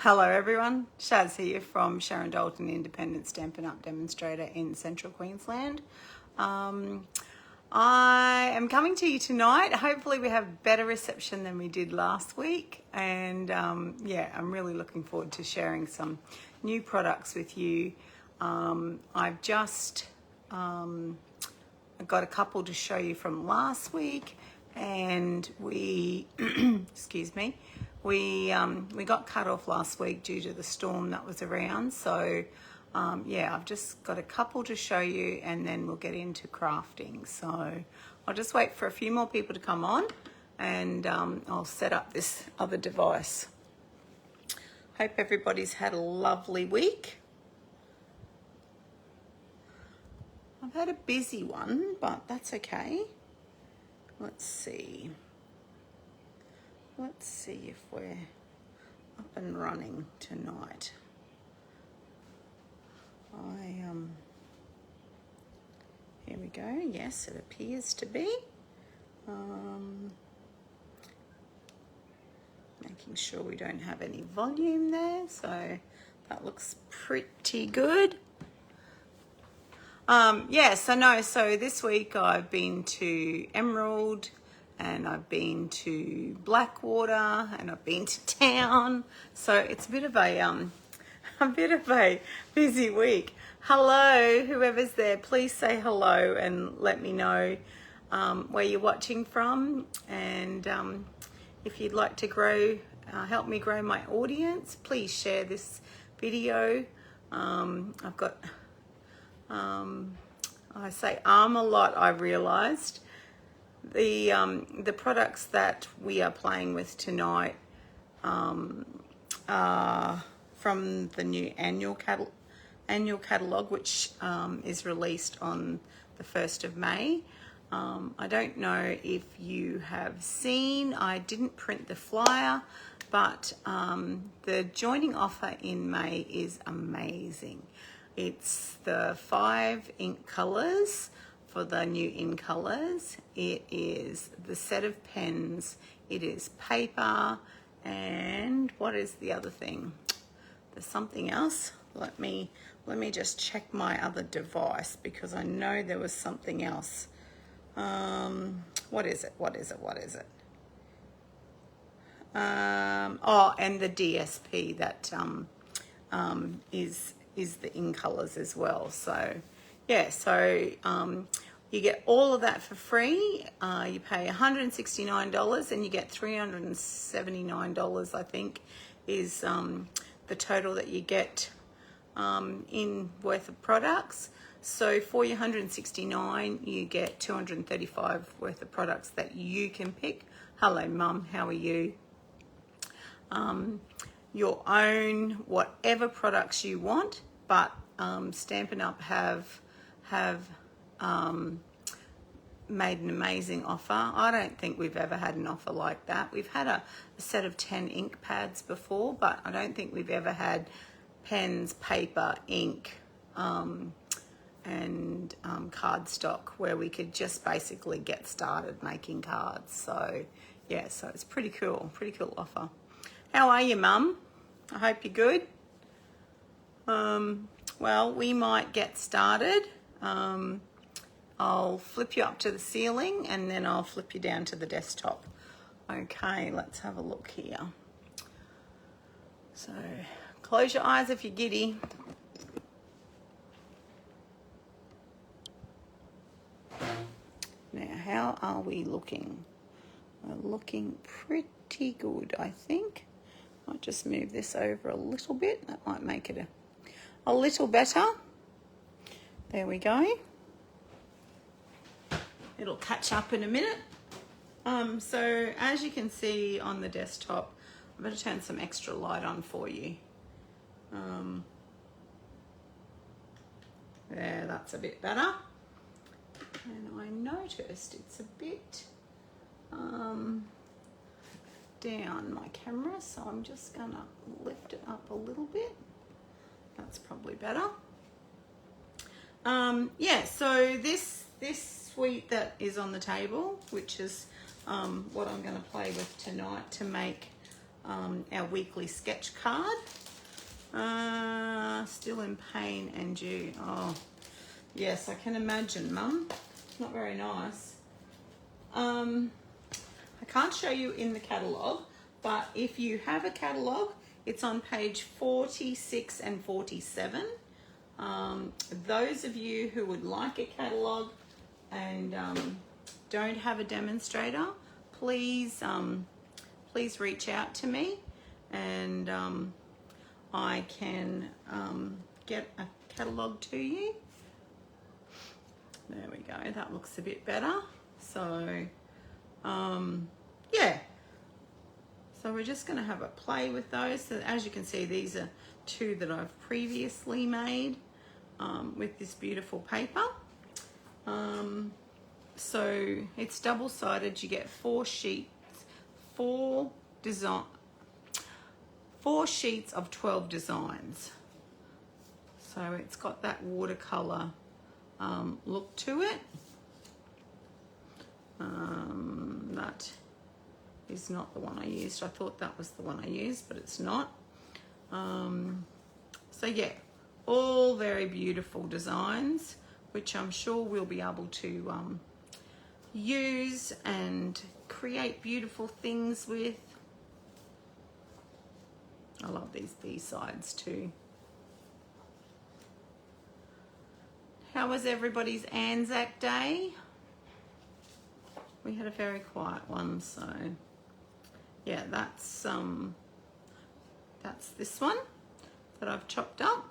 Hello everyone, Shaz here from Sharon Dalton, Independent Stampin' Up demonstrator in Central Queensland. I am coming to you tonight. Hopefully we have better reception than we did last week, and yeah, I'm really looking forward to sharing some new products with you. I've just got a couple to show you from last week, and we excuse me, we got cut off last week due to the storm that was around. So yeah, I've just got a couple to show you, and then we'll get into crafting. So I'll just wait for a few more people to come on, and I'll set up this other device. Hope everybody's had a lovely week. I've had a busy one, but that's okay. Let's see. Let's see if we're up and running tonight. Here we go. Yes, it appears to be. Making sure we don't have any volume there, so that looks pretty good. Yes, I know. So this week I've been to Emerald, and I've been to Blackwater, and I've been to town. So it's a bit of a busy week. Hello, whoever's there, please say hello and let me know where you're watching from, and if you'd like to help me grow my audience, please share this video. I've got I say a lot, I've realized. The products that we are playing with tonight are from the new Annual Catalogue, which is released on the 1st of May. I don't know if you have seen, I didn't print the flyer, but the joining offer in May is amazing. It's the 5 ink colors for the new in colors. It is the set of pens. It is paper, and what is the other thing? There's something else. Let me just check my other device, because I know there was something else. What is it? Oh, and the DSP that is the in colors as well. So yeah, so you get all of that for free. You pay $169 and you get $379, I think, is the total that you get in worth of products. So for your $169, you get $235 worth of products that you can pick. Hello, Mum, how are you? Your own whatever products you want, but Stampin' Up have made an amazing offer. I don't think we've ever had an offer like that. We've had a set of 10 ink pads before, but I don't think we've ever had pens, paper, ink, and cardstock where we could just basically get started making cards. So yeah, so it's pretty cool offer. How are you, Mum? I hope you're good. Well, we might get started. I'll flip you up to the ceiling, and then I'll flip you down to the desktop. Okay, let's have a look here. So close your eyes if you're giddy. Now, how are we looking? We're looking pretty good, I think. I'll just move this over a little bit. That might make it a little better. There we go. It'll catch up in a minute. So as you can see on the desktop, I'm going to turn some extra light on for you. There, that's a bit better. And I noticed it's a bit down, my camera, so I'm just gonna lift it up a little bit. That's probably better. Yeah, so this suite that is on the table, which is what I'm going to play with tonight to make our weekly sketch card. Still in pain and you. Oh, yes, I can imagine, Mum. Not very nice. I can't show you in the catalogue, but if you have a catalogue, it's on page 46 and 47. Those of you who would like a catalogue and don't have a demonstrator, please reach out to me, and I can get a catalogue to you. There we go, that looks a bit better. So yeah, so we're just going to have a play with those. So as you can see, these are two that I've previously made with this beautiful paper. So it's double-sided. You get 4 sheets, 4 sheets of 12 designs. So it's got that watercolor look to it. That is not the one I used. I thought that was the one I used, but it's not. So yeah, all very beautiful designs, which I'm sure we'll be able to use and create beautiful things with. I love these B-sides too. How was everybody's Anzac Day? We had a very quiet one, so yeah, that's this one that I've chopped up.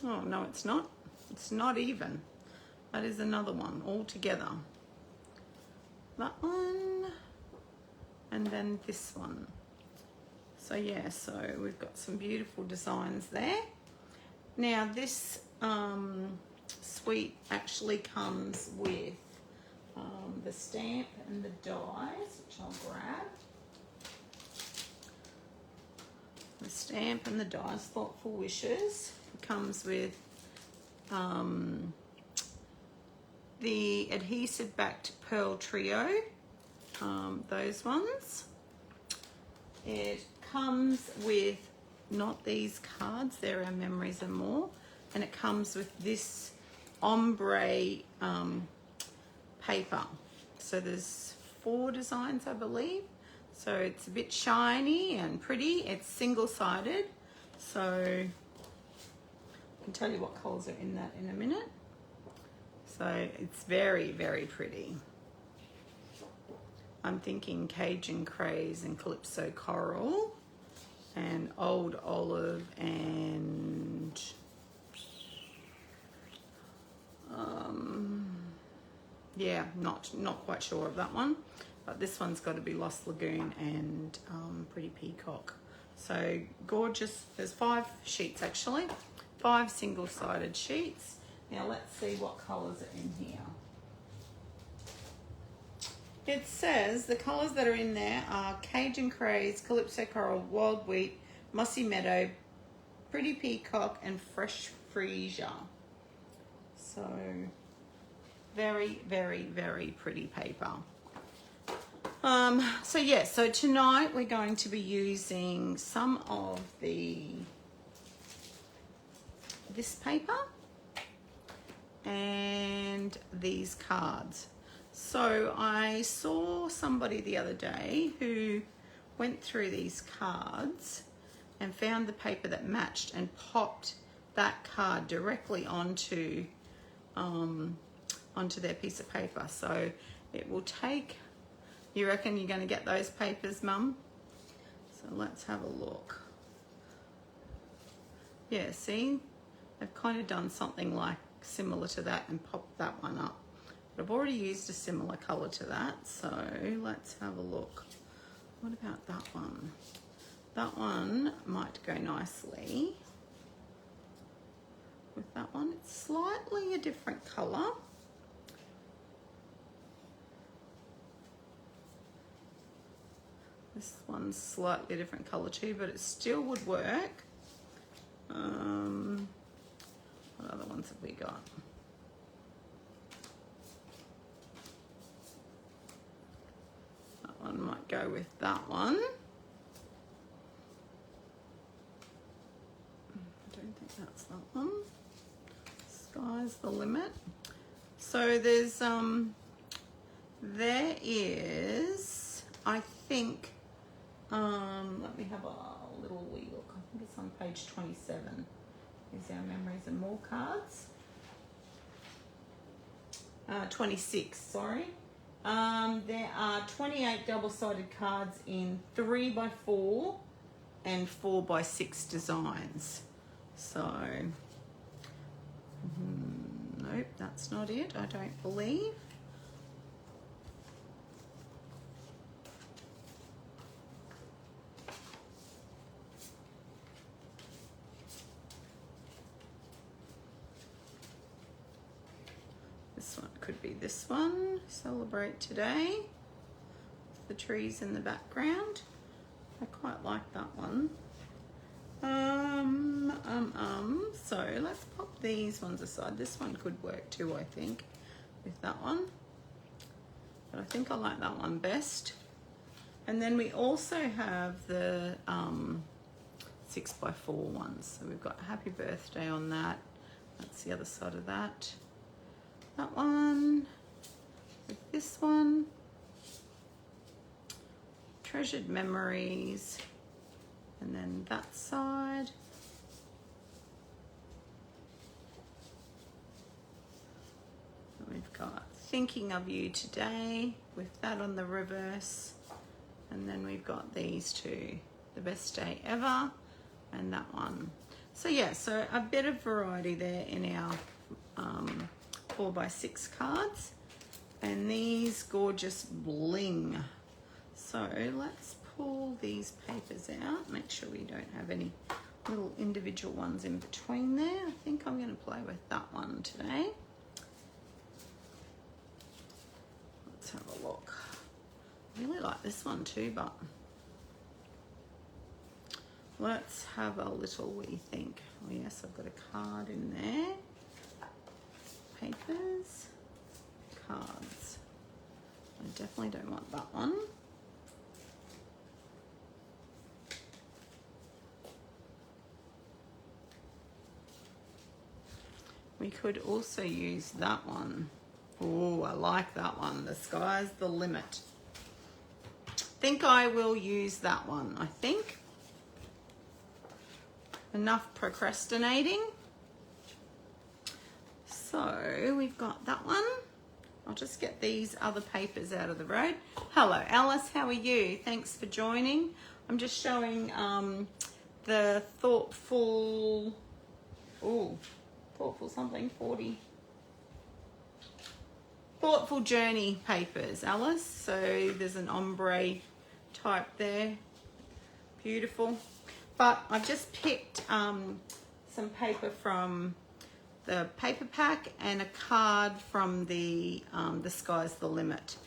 Oh no, it's not. It's not even. That is another one altogether. That one, and then this one. So yeah, so we've got some beautiful designs there. Now this suite actually comes with the stamp and the dies, which I'll grab. The stamp and the dies, Thoughtful Wishes. It comes with the adhesive backed pearl trio, those ones. It comes with not these cards, they're our memories and more, and it comes with this ombre paper. So there's 4 designs, I believe. So it's a bit shiny and pretty. It's single-sided, so I can tell you what colours are in that in a minute. So it's very, very pretty. I'm thinking Cajun Craze and Calypso Coral and Old Olive and yeah, not quite sure of that one, but this one's got to be Lost Lagoon and Pretty Peacock. So gorgeous. There's 5 sheets actually, 5 single-sided sheets. Now let's see what colours are in here. It says the colours that are in there are Cajun Craze, Calypso Coral, Wild Wheat, Mossy Meadow, Pretty Peacock, and Fresh Freesia. So very, very, very pretty paper. So yeah, so tonight we're going to be using some of this paper and these cards. So I saw somebody the other day who went through these cards and found the paper that matched and popped that card directly onto their piece of paper. So it will take, you reckon you're going to get those papers, Mum? So let's have a look. Yeah, see, they've kind of done something like similar to that and popped that one up. But I've already used a similar colour to that, so let's have a look. What about that one? That one might go nicely with that one. It's slightly a different colour. This one's slightly different colour too, but it still would work. What other ones have we got? That one might go with that one. I don't think that's that one. Sky's the limit. So there's there is, I think, let me have a little wee look. I think it's on page 27. Is our Memories and More cards. 26, sorry. There are 28 double-sided cards in 3x4 and 4x6 designs. So, nope, that's not it, I don't believe. This one could be this one, Celebrate Today, with the trees in the background. I quite like that one. So let's pop these ones aside. This one could work too, I think, with that one. But I think I like that one best. And then we also have the 6x4 ones. So we've got Happy Birthday on that. That's the other side of that. That one, with this one, Treasured Memories, and then that side. And we've got Thinking of You Today, with that on the reverse, and then we've got these two, The Best Day Ever, and that one. So yeah, so a bit of variety there in our 4x6 cards, and these gorgeous bling. So let's pull these papers out, make sure we don't have any little individual ones in between there. I think I'm going to play with that one today. Let's have a look. I really like this one too, but let's have a little wee think. Oh yes, I've got a card in there. Papers, cards. I definitely don't want that one. We could also use that one. Oh, I like that one. The Sky's the Limit. Think I will use that one, I think. Enough procrastinating. So we've got that one. I'll just get these other papers out of the road. Hello, Alice, how are you? Thanks for joining. I'm just showing the Thoughtful something, 40. Thoughtful Journey papers, Alice. So there's an ombre type there. Beautiful. But I've just picked some paper from the paper pack and a card from the Sky's the Limit.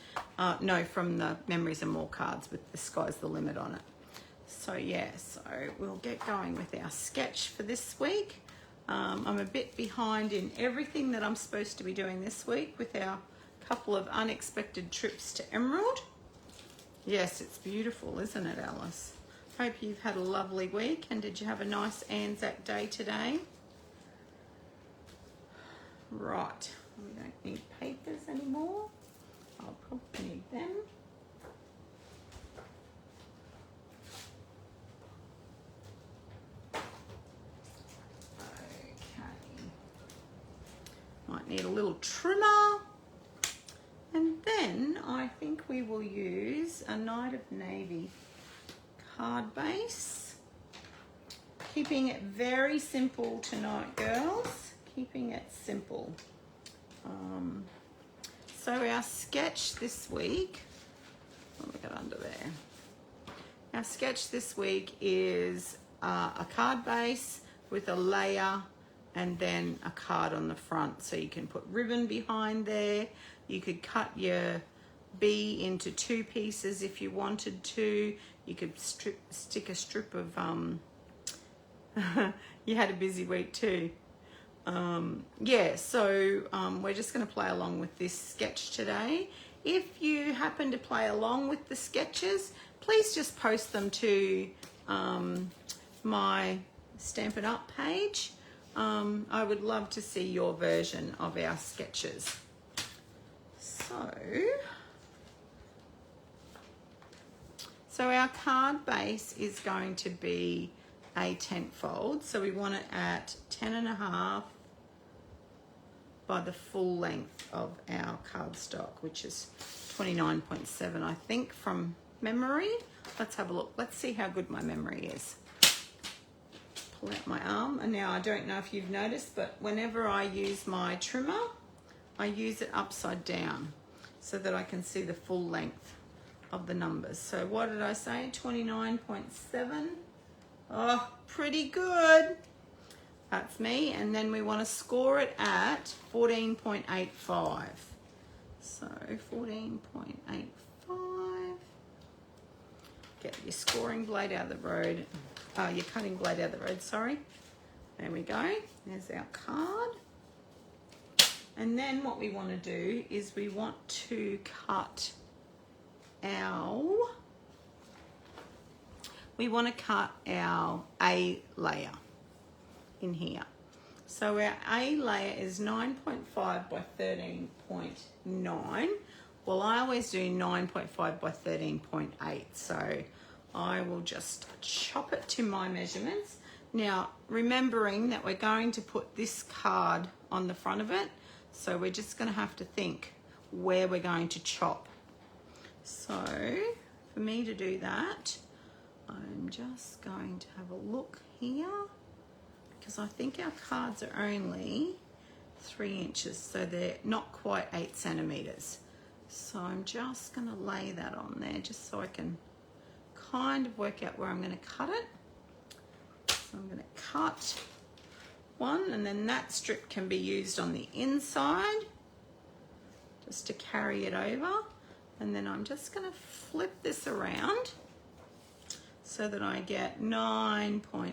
No, from the Memories and More cards with the Sky's the Limit on it. So yeah, so we'll get going with our sketch for this week. I'm a bit behind in everything that I'm supposed to be doing this week with our couple of unexpected trips to Emerald. Yes, it's beautiful, isn't it, Alice? Hope you've had a lovely week, and did you have a nice Anzac Day today? Right, we don't need papers anymore. I'll probably need them. Okay. Might need a little trimmer. And then I think we will use a Night of Navy card base. Keeping it very simple tonight, girls. Keeping it simple. So our sketch this week, what have we got under there? Our sketch this week is a card base with a layer and then a card on the front. So you can put ribbon behind there. You could cut your bee into two pieces if you wanted to. You could stick a strip of, you had a busy week too. Yeah, so we're just going to play along with this sketch today. If you happen to play along with the sketches, please just post them to my Stampin' Up page. I would love to see your version of our sketches. So our card base is going to be a tent fold. So we want it at 10.5 by the full length of our cardstock, which is 29.7, I think, from memory. Let's have a look. Let's see how good my memory is. Pull out my arm. And now I don't know if you've noticed, but whenever I use my trimmer, I use it upside down so that I can see the full length of the numbers. So what did I say? 29.7. Oh, pretty good. That's me. And then we want to score it at 14.85. So 14.85. Get your scoring blade out of the road. Your cutting blade out of the road, sorry. There we go. There's our card. And then what we want to do is we want to cut our A layer in here. So our A layer is 9.5 by 13.9. Well, I always do 9.5 by 13.8. So I will just chop it to my measurements. Now, remembering that we're going to put this card on the front of it, so we're just going to have to think where we're going to chop. So for me to do that, I'm just going to have a look here, because I think our cards are only 3 inches, so they're not quite 8 centimeters. So I'm just going to lay that on there just so I can kind of work out where I'm going to cut it. So I'm going to cut one, and then that strip can be used on the inside just to carry it over. And then I'm just going to flip this around so that I get 9.5.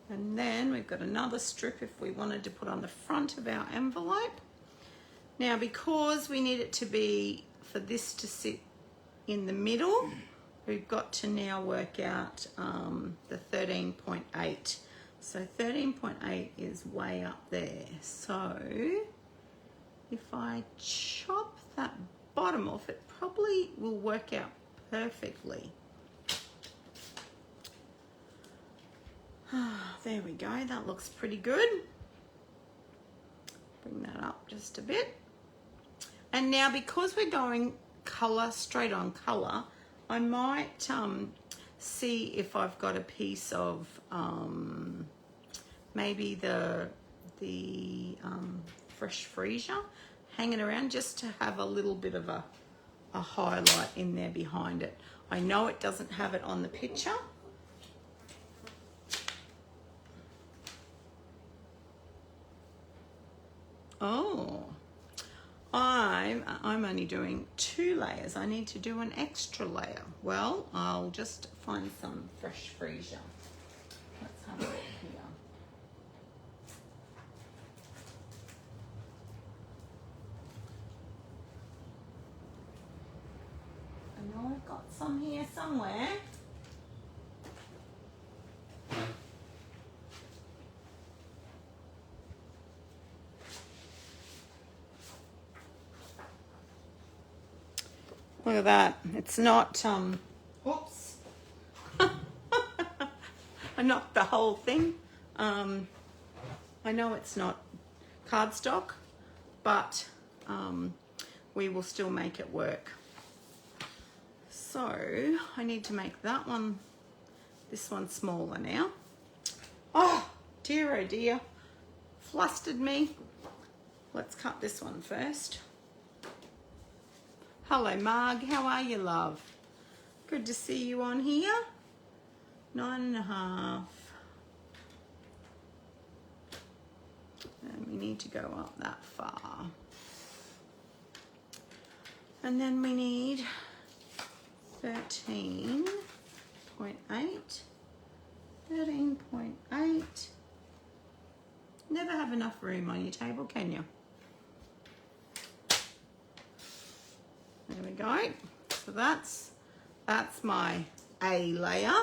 And then we've got another strip if we wanted to put on the front of our envelope. Now, because we need it to be, for this to sit in the middle, we've got to now work out the 13.8. So 13.8 is way up there. So if I chop that bottom off, it probably will work out perfectly. There we go, that looks pretty good. Bring that up just a bit. And now, because we're going colour, straight on colour, I might see if I've got a piece of maybe the fresh freesia hanging around, just to have a little bit of a highlight in there behind it. I know it doesn't have it on the picture. Oh, I'm only doing 2 layers. I need to do an extra layer. Well, I'll just find some fresh freesia. Let's have a look here. I know I've got some here somewhere. Look at that. It's not, oops. I knocked the whole thing. I know it's not cardstock, but we will still make it work. So I need to make that one, this one smaller now. Oh dear, flustered me. Let's cut this one first. Hello Marg, how are you, love? Good to see you on here. 9.5. And we need to go up that far. And then we need 13.8, 13.8, Never have enough room on your table, can you? There we go. So that's my A layer.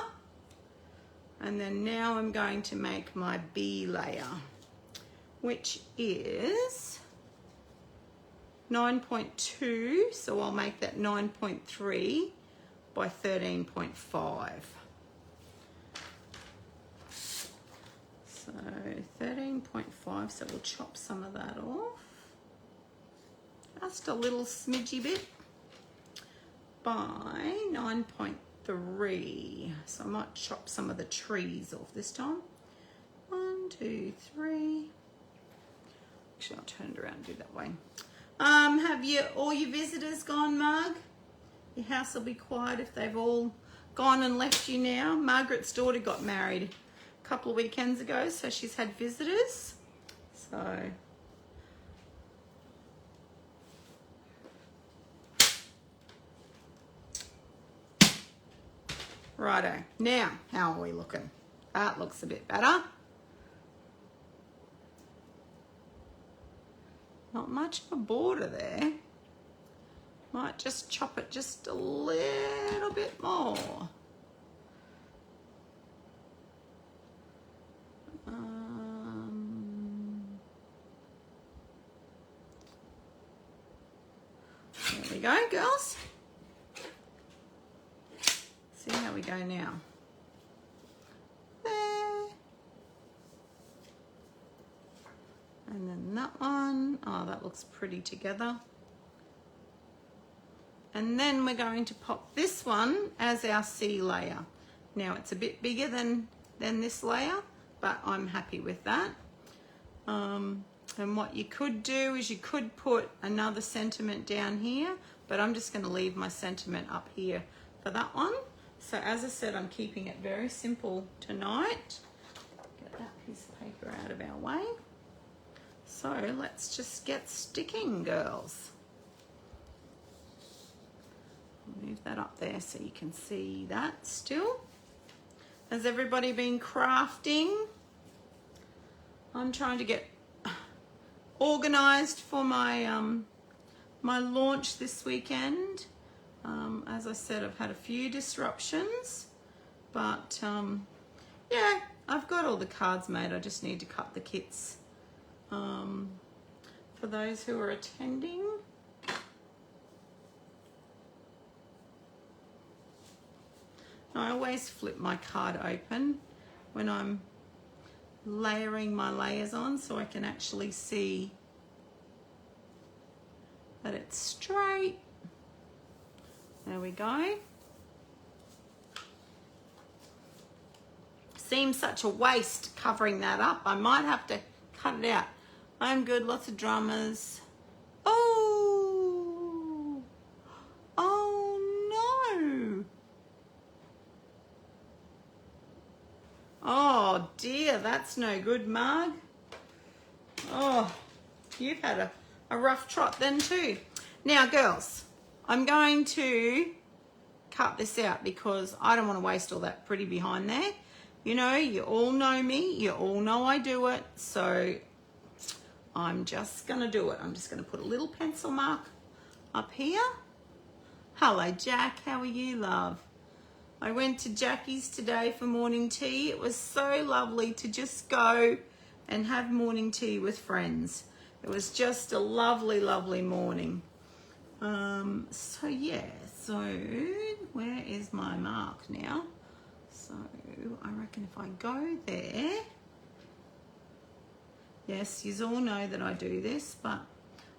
And then now I'm going to make my B layer, which is 9.2. So I'll make that 9.3 by 13.5. So 13.5, so we'll chop some of that off. Just a little smidgy bit by 9.3. So I might chop some of the trees off this time. 1, 2, 3. Actually, I'll turn it around and do it that way. Have all your visitors gone, Marg? Your house will be quiet if they've all gone and left you now. Margaret's daughter got married a couple of weekends ago, so she's had visitors. So righto. Now, how are we looking? That looks a bit better. Not much of a border there. Might just chop it just a little bit more. There we go, girls. See how we go now. There. And then that one. Oh, that looks pretty together. And then we're going to pop this one as our C layer. Now it's a bit bigger than this layer, but I'm happy with that. And what you could do is you could put another sentiment down here, but I'm just going to leave my sentiment up here for that one. So as I said, I'm keeping it very simple tonight. Get that piece of paper out of our way. So let's just get sticking, girls. Move that up there so you can see that still. Has everybody been crafting? I'm trying to get organized for my my launch this weekend. As I said, I've had a few disruptions, but yeah, I've got all the cards made. I just need to cut the kits for those who are attending. I always flip my card open when I'm layering my layers on so I can actually see that it's straight. There we go. Seems such a waste covering that up. I might have to cut it out. I'm good, lots of dramas. Oh, oh no. Oh dear, that's no good, Marg. Oh, you've had a rough trot then too. Now, girls, I'm going to cut this out because I don't want to waste all that pretty behind there. You know, you all know me. You all know I do it. So I'm just going to do it. I'm just going to put a little pencil mark up here. Hello, Jack. How are you, love? I went to Jackie's today for morning tea. It was so lovely to just go and have morning tea with friends. It was just a lovely, lovely morning. So yeah, so where is my mark now? So I reckon if I go there, yes, you all know that I do this, but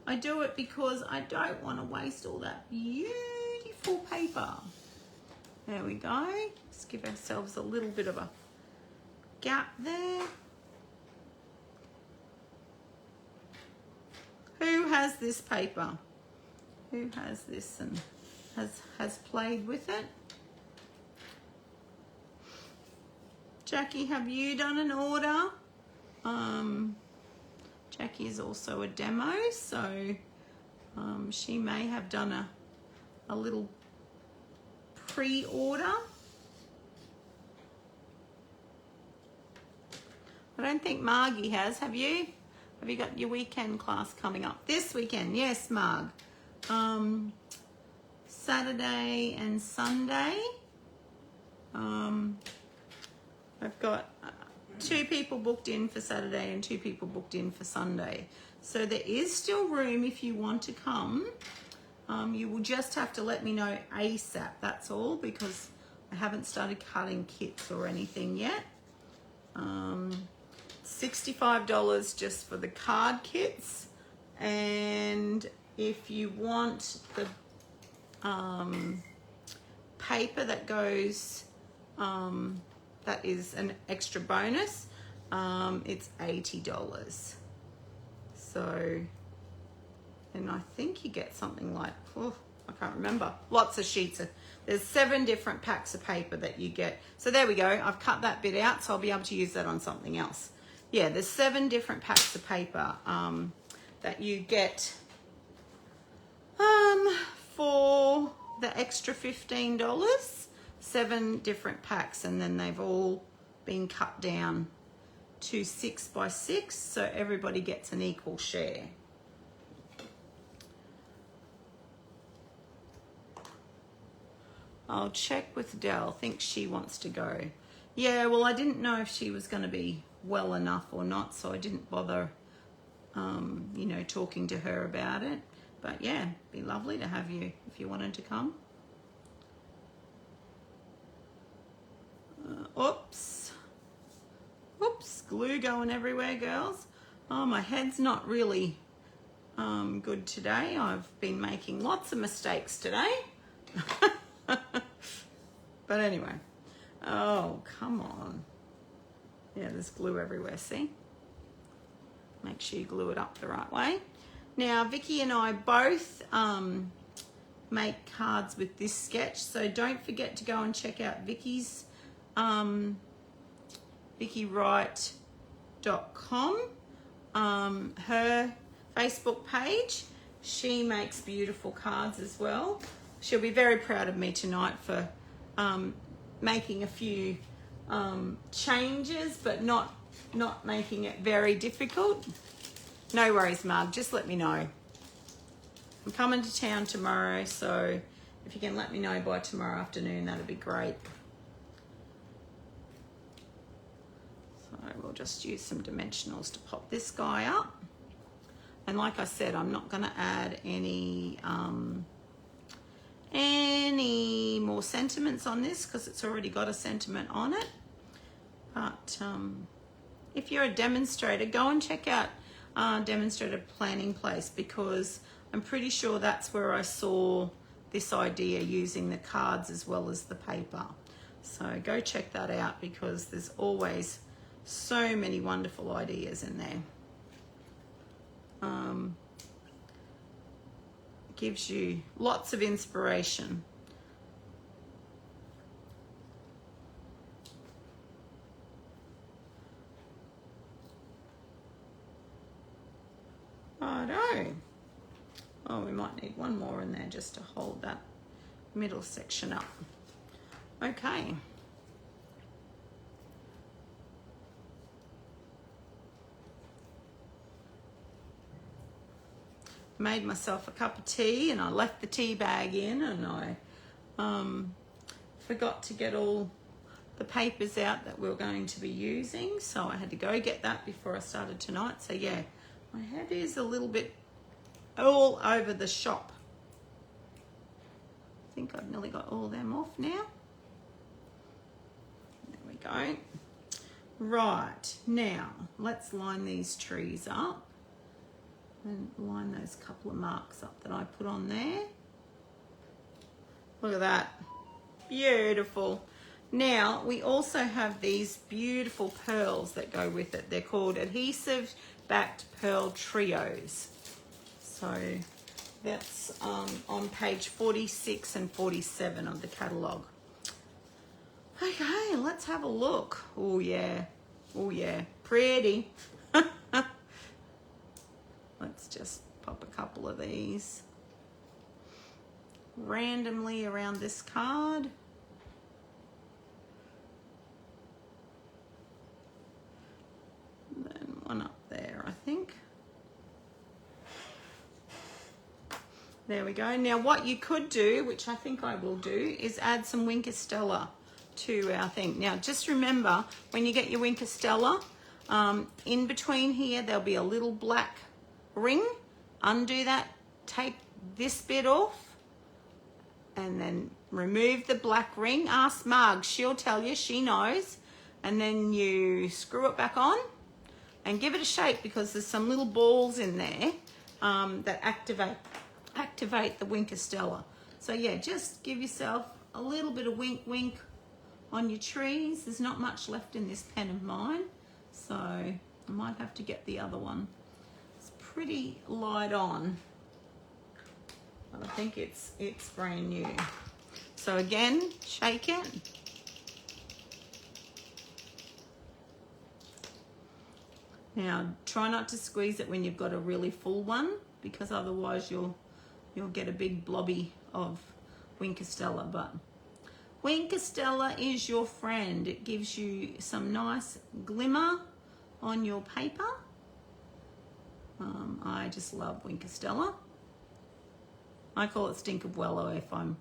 I do it because I don't want to waste all that beautiful paper. There we go. Let's give ourselves a little bit of a gap there. Who has this paper? Who has this and has played with it? Jackie, have you done an order? Jackie is also a demo, so she may have done a little pre-order. I don't think Margie has. Have you? Have you got your weekend class coming up? This weekend, yes, Marg. Saturday and Sunday. I've got 2 people booked in for Saturday and 2 people booked in for Sunday. So there is still room if you want to come. You will just have to let me know ASAP, that's all, because I haven't started cutting kits or anything yet. $65 just for the card kits, and if you want the paper that goes, that is an extra bonus, it's $80. So, and I think you get something like, oh, I can't remember, lots of sheets of, there's 7 different packs of paper that you get. So there we go, I've cut that bit out, so I'll be able to use that on something else. Yeah, there's 7 different packs of paper that you get for the extra $15. 7 different packs, and then they've all been cut down to 6 by 6, so everybody gets an equal share. I'll check with Dell. Think she wants to go. Yeah, well, I didn't know if she was going to be well enough or not, so I didn't bother, you know, talking to her about it. But yeah, it'd be lovely to have you if you wanted to come. Oops, glue going everywhere, girls. Oh, my head's not really good today. I've been making lots of mistakes today. But anyway, oh, come on. Yeah, there's glue everywhere, see? Make sure you glue it up the right way. Now, Vicky and I both make cards with this sketch, so don't forget to go and check out Vicky's VickyWright.com, her Facebook page. She makes beautiful cards as well. She'll be very proud of me tonight for making a few changes, but not making it very difficult. No worries, Marg, just let me know. I'm coming to town tomorrow, so if you can let me know by tomorrow afternoon, that'd be great. So we'll just use some dimensionals to pop this guy up. And like I said, I'm not going to add any more sentiments on this because it's already got a sentiment on it. But if you're a demonstrator, go and check out Demonstrator Planning Place, because I'm pretty sure that's where I saw this idea using the cards as well as the paper. So go check that out, because there's always so many wonderful ideas in there. Gives you lots of inspiration. Righto. Oh, we might need one more in there just to hold that middle section up. Okay. Made myself a cup of tea, and I left the tea bag in, and I forgot to get all the papers out that we were going to be using, so I had to go get that before I started tonight. So yeah, my head is a little bit all over the shop. I think I've nearly got all them off now. There we go. Right, now let's line these trees up and line those couple of marks up that I put on there. Look at that, beautiful. Now we also have these beautiful pearls that go with it. They're called adhesive backed pearl trios. So that's on page 46 and 47 of the catalogue. Okay, let's have a look. Oh yeah, pretty. Let's just pop a couple of these randomly around this card. go. Now what you could do, which I think I will do, is add some Wink Stella to our thing. Now just remember, when you get your Wink Stella, in between here there'll be a little black ring. Undo that, take this bit off, and then remove the black ring. Ask Marg, she'll tell you, she knows. And then you screw it back on and give it a shake, because there's some little balls in there that activate the Wink Stella. So yeah, just give yourself a little bit of wink wink on your trees. There's not much left in this pen of mine, so I might have to get the other one. It's pretty light on, but I think it's brand new. So again, shake it. Now try not to squeeze it when you've got a really full one, because otherwise you'll get a big blobby of Wink Stella. But Wink Stella is your friend. It gives you some nice glimmer on your paper. I just love Wink Stella. I call it Stinkerbuello if I'm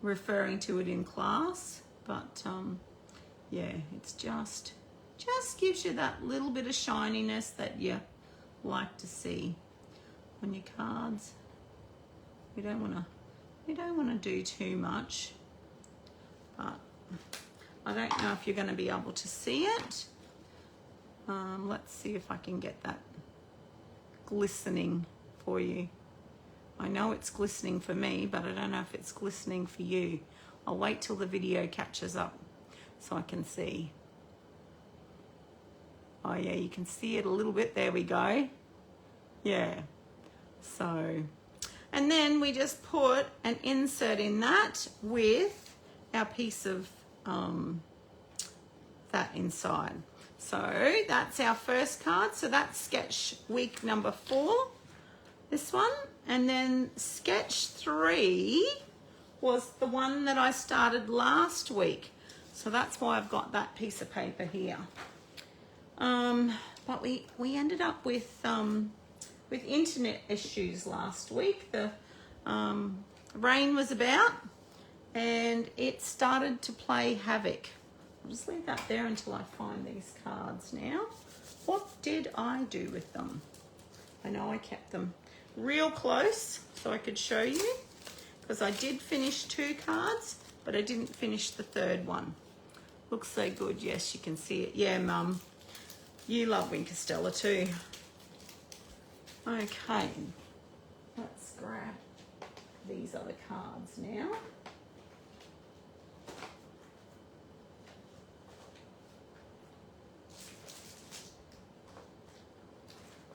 referring to it in class, but yeah, it's just gives you that little bit of shininess that you like to see on your cards. We don't want to do too much, but I don't know if you're going to be able to see it. Let's see if I can get that glistening for you. I know it's glistening for me, but I don't know if it's glistening for you. I'll wait till the video catches up so I can see. Oh yeah, you can see it a little bit. There we go. Yeah. So, and then we just put an insert in that with our piece of that inside. So that's our first card. So that's sketch week number 4, this one. And then sketch 3 was the one that I started last week. So that's why I've got that piece of paper here. But we ended up with internet issues last week. The rain was about and it started to play havoc. I'll just leave that there until I find these cards now. What did I do with them? I know I kept them real close so I could show you, because I did finish 2 cards, but I didn't finish the 3rd one. Looks so good. Yes, you can see it. Yeah, Mum. You love Wink Stella too. Okay, let's grab these other cards now.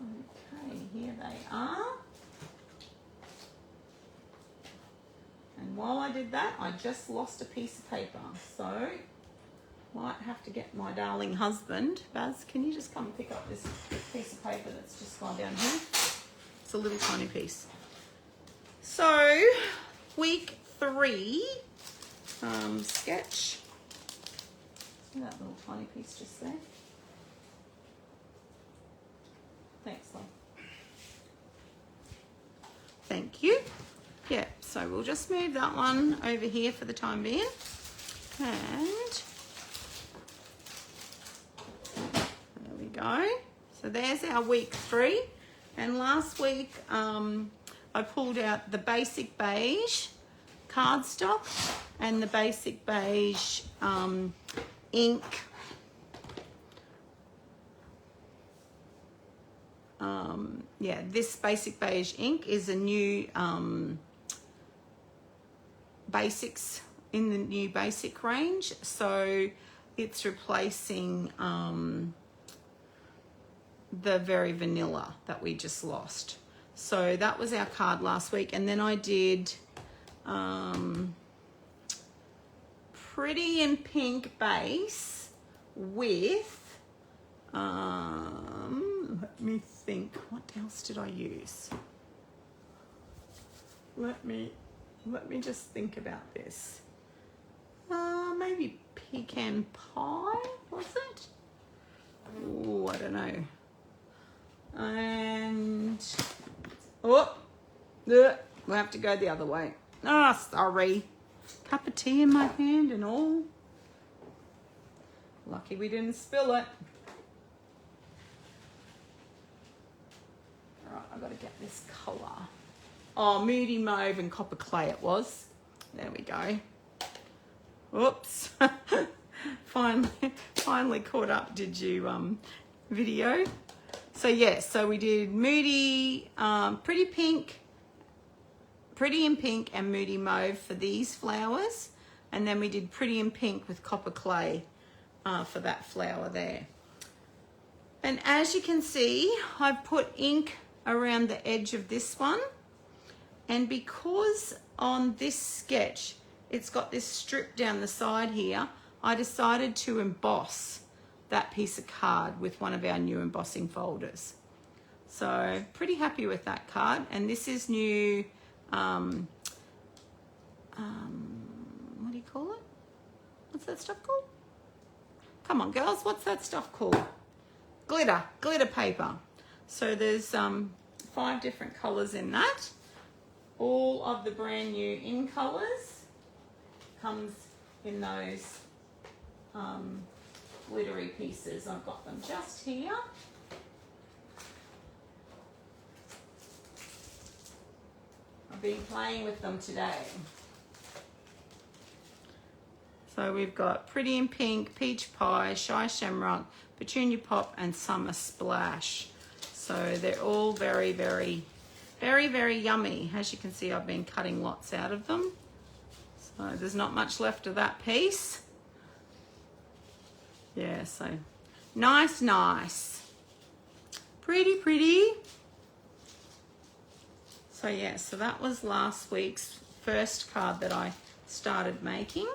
Okay, here they are. And while I did that, I just lost a piece of paper. So might have to get my darling husband. Baz, can you just come and pick up this piece of paper that's just gone down here? It's a little tiny piece. So, week 3, sketch. See that little tiny piece just there? Thanks, love. Thank you. Yeah, so we'll just move that one over here for the time being. And there we go. So there's our week 3. And last week I pulled out the basic beige cardstock and the basic beige ink. Yeah, this basic beige ink is a new basics in the new basic range. So it's replacing the very vanilla that we just lost. So that was our card last week. And then I did Pretty in Pink base with let me think, what else did I use? Let me just think about this. Maybe pecan pie, was it? Oh, I don't know. And we'll have to go the other way. Oh, sorry. Cup of tea in my hand and all. Lucky we didn't spill it. All right, I've got to get this colour. Oh, Moody Mauve and Copper Clay it was. There we go. Whoops. finally caught up, did you, video? So, yeah, so we did Moody, Pretty in Pink and Moody Mauve for these flowers. And then we did Pretty in Pink with Copper Clay for that flower there. And as you can see, I've put ink around the edge of this one. And because on this sketch, it's got this strip down the side here, I decided to emboss that piece of card with one of our new embossing folders. So pretty happy with that card. And this is new, what do you call it? What's that stuff called? Come on, girls, what's that stuff called? Glitter paper. So there's 5 different colors in that. All of the brand new in colors comes in those glittery pieces. I've got them just here. I've been playing with them today. So we've got Pretty in Pink, Peach Pie, Shy Shamrock, Petunia Pop and Summer Splash. So they're all very, very, very, very yummy. As you can see, I've been cutting lots out of them. So there's not much left of that piece. Yeah, so nice. Pretty. So yeah, so that was last week's first card that I started making.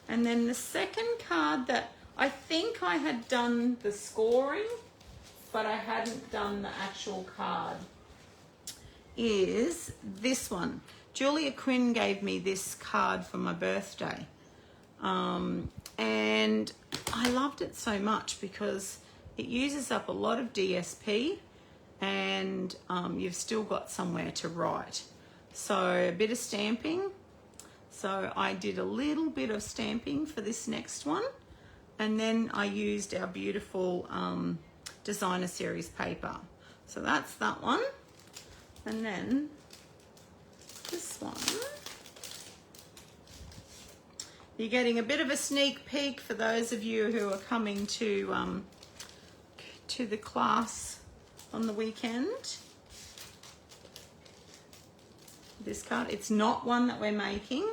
And then the second card that I think I had done the scoring, but I hadn't done the actual card, is this one. Julia Quinn gave me this card for my birthday. And I loved it so much because it uses up a lot of DSP and you've still got somewhere to write. So a bit of stamping. So I did a little bit of stamping for this next one. And then I used our beautiful designer series paper. So that's that one. And then this one. You're getting a bit of a sneak peek for those of you who are coming to the class on the weekend. This card, it's not one that we're making.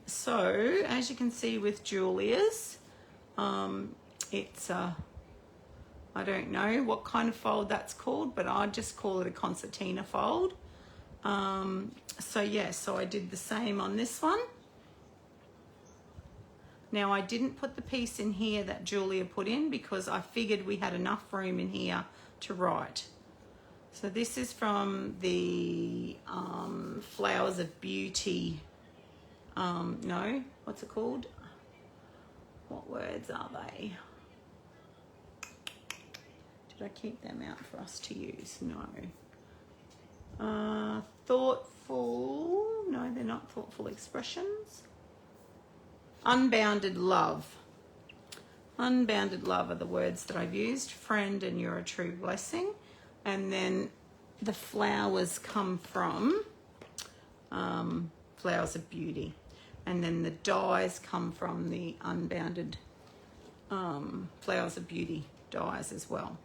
So as you can see with Julia's, it's I don't know what kind of fold that's called, but I'd just call it a concertina fold. So yeah, so I did the same on this one. Now I didn't put the piece in here that Julia put in because I figured we had enough room in here to write. So this is from the Flowers of Beauty. No, what's it called? What words are they? Did I keep them out for us to use? No. Thoughtful. No, they're not thoughtful expressions. Unbounded love. Unbounded love are the words that I've used. Friend and you're a true blessing. And then the flowers come from Flowers of Beauty. And then the dies come from the Unbounded Flowers of Beauty dies as well.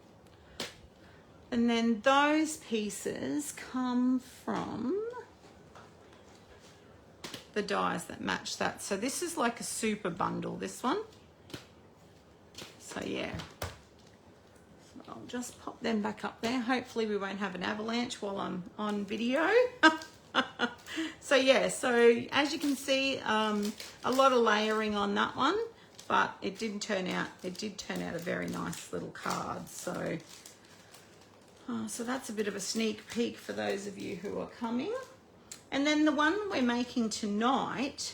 And then those pieces come from the dies that match that. So this is like a super bundle, this one. So yeah. So I'll just pop them back up there. Hopefully we won't have an avalanche while I'm on video. So yeah, so as you can see, a lot of layering on that one, but it did turn out a very nice little card. So so that's a bit of a sneak peek for those of you who are coming. And then the one we're making tonight,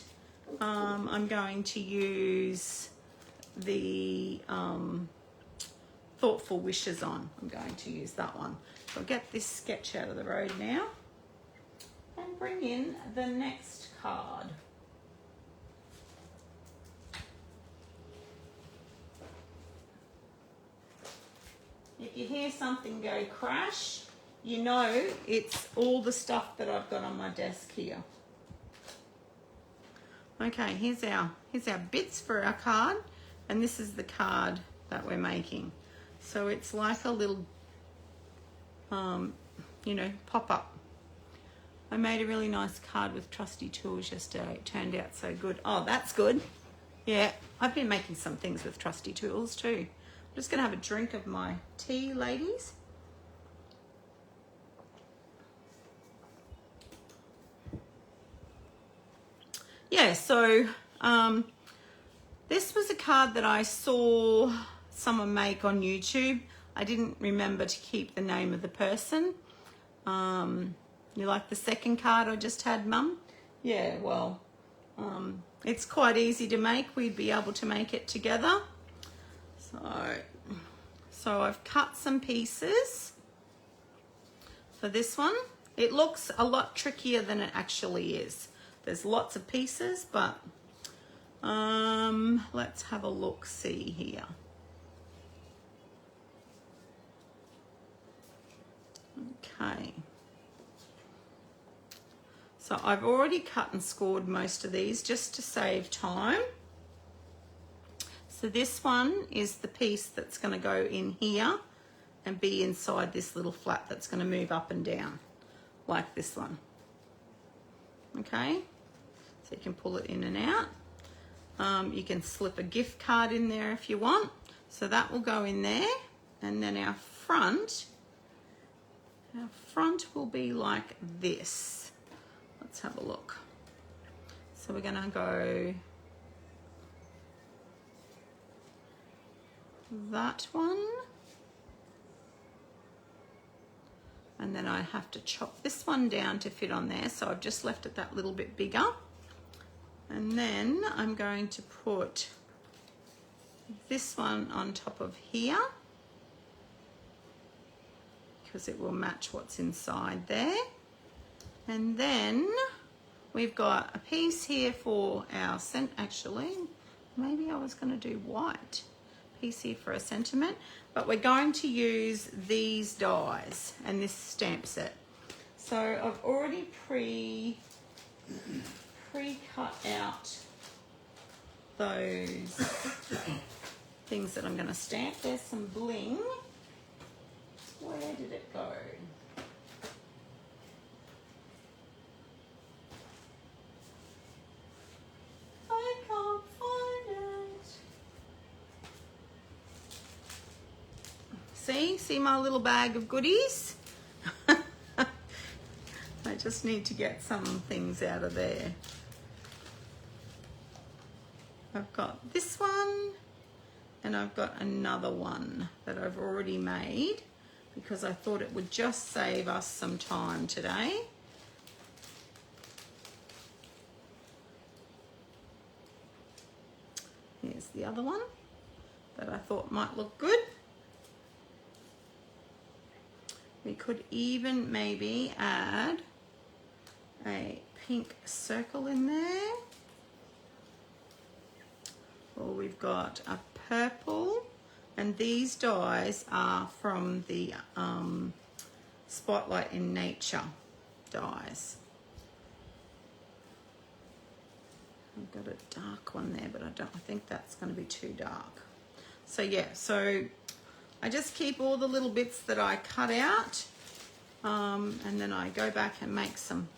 I'm going to use the Thoughtful Wishes on. I'm going to use that one. So I'll get this sketch out of the road now. bring in the next card. If you hear something go crash, you know it's all the stuff that I've got on my desk here. Okay, here's our bits for our card, and this is the card that we're making. So it's like a little, you know, pop-up. I made a really nice card with trusty tools yesterday. It turned out so good. Oh, that's good. Yeah, I've been making some things with trusty tools too. I'm just going to have a drink of my tea, ladies. Yeah, so this was a card that I saw someone make on YouTube. I didn't remember to keep the name of the person. You like the second card I just had, Mum? Yeah, well, it's quite easy to make. We'd be able to make it together. So I've cut some pieces for this one. It looks a lot trickier than it actually is. There's lots of pieces, but let's have a look-see here. Okay. So I've already cut and scored most of these just to save time. So this one is the piece that's going to go in here and be inside this little flap that's going to move up and down like this one. Okay, so you can pull it in and out. You can slip a gift card in there if you want. So that will go in there, and then our front will be like this. Let's have a look. So we're going to go that one, and then I have to chop this one down to fit on there, so I've just left it that little bit bigger. And then I'm going to put this one on top of here because it will match what's inside there. And then we've got a piece here for our actually, maybe I was going to do white. Piece here for a sentiment, but we're going to use these dies and this stamp set. So I've already pre-cut out those things that I'm going to stamp. There's some bling. Where did it go? I can't find it. See my little bag of goodies? I just need to get some things out of there. I've got this one, and I've got another one that I've already made because I thought it would just save us some time today. Here's the other one that I thought might look good. We could even maybe add a pink circle in there. Or we've got a purple, and these dies are from the Spotlight in Nature dies. I've got a dark one there, but I think that's going to be too dark. So yeah, so I just keep all the little bits that I cut out, and then I go back and make some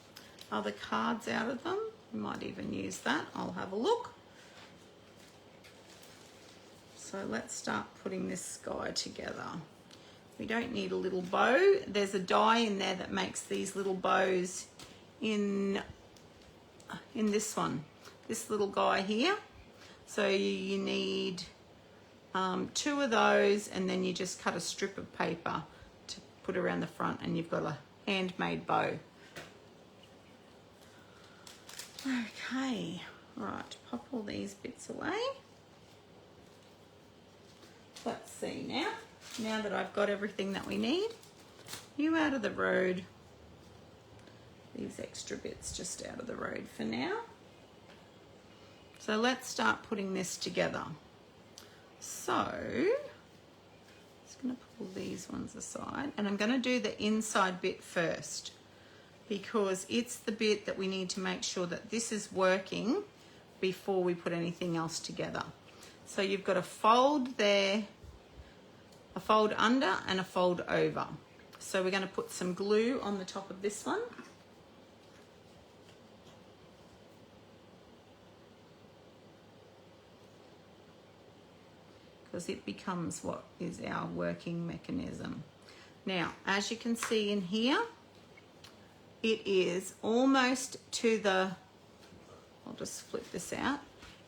other cards out of them. You might even use that. I'll have a look. So let's start putting this guy together. We don't need a little bow. There's a die in there that makes these little bows in this one, this little guy here. So you need 2 of those, and then you just cut a strip of paper to put around the front, and you've got a handmade bow. Okay, all right, pop all these bits away. Let's see now that I've got everything that we need, you out of the road. these extra bits just out of the road for now. So let's start putting this together. So I'm just going to pull these ones aside, and I'm going to do the inside bit first because it's the bit that we need to make sure that this is working before we put anything else together. So you've got a fold there, a fold under and a fold over. So we're going to put some glue on the top of this one. Because it becomes what is our working mechanism. Now, as you can see in here, it is almost to the, I'll just flip this out.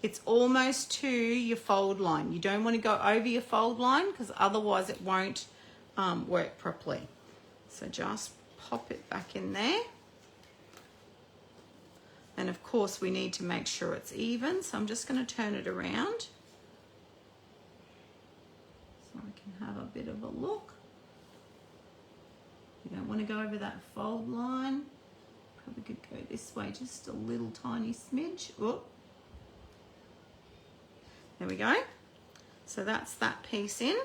It's almost to your fold line. You don't want to go over your fold line because otherwise it won't work properly. So just pop it back in there. And of course we need to make sure it's even. So I'm just going to turn it around so I can have a bit of a look. You don't want to go over that fold line. Probably could go this way just a little tiny smidge. Oh. There we go. So that's that piece in.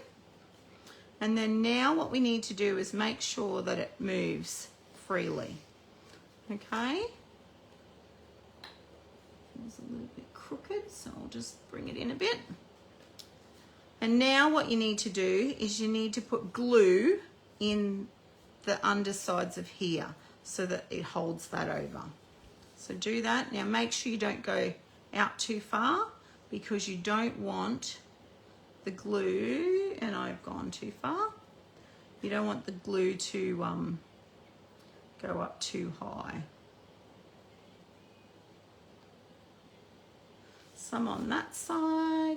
And then now what we need to do is make sure that it moves freely. Okay. It's a little bit crooked, so I'll just bring it in a bit. And now what you need to do is you need to put glue in the undersides of here so that it holds that over. So do that. Now make sure you don't go out too far because you don't want the glue, and I've gone too far. You don't want the glue to go up too high. Some on that side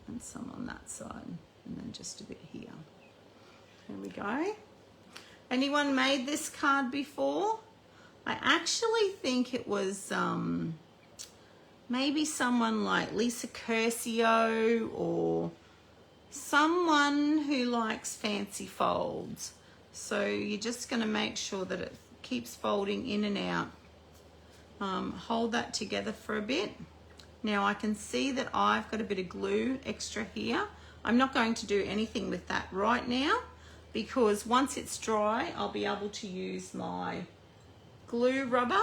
and some on that side, and then just a bit here. There we go. Anyone made this card before? I actually think it was maybe someone like Lisa Curcio or someone who likes fancy folds. So you're just going to make sure that it keeps folding in and out. Hold that together for a bit. Now I can see that I've got a bit of glue extra here. I'm not going to do anything with that right now because once it's dry, I'll be able to use my glue rubber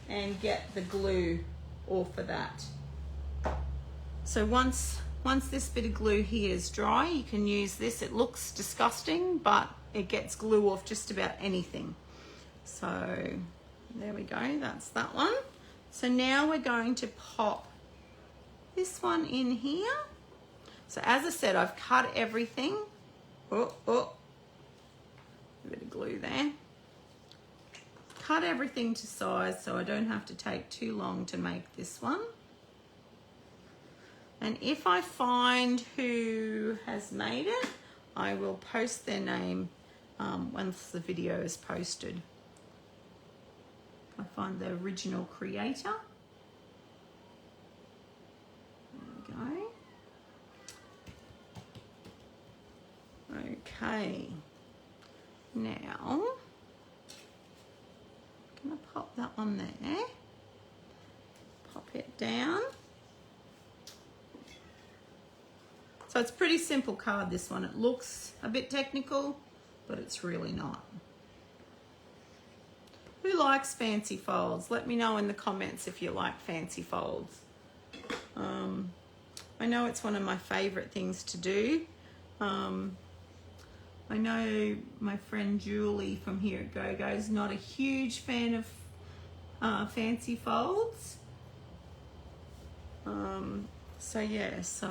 and get the glue off of that. So once this bit of glue here is dry, you can use this. It looks disgusting, but it gets glue off just about anything. So there we go, that's that one. So now we're going to pop this one in here. So as I said, I've cut everything. A bit of glue there. Cut everything to size so I don't have to take too long to make this one. And if I find who has made it, I will post their name once the video is posted. I find the original creator. There we go. Okay. Now, I'm going to pop that one there. Pop it down. So it's a pretty simple card, this one. It looks a bit technical, but it's really not. Who likes fancy folds? Let me know in the comments if you like fancy folds. I know it's one of my favorite things to do. I know my friend Julie from here at GoGo is not a huge fan of fancy folds. So yeah, it's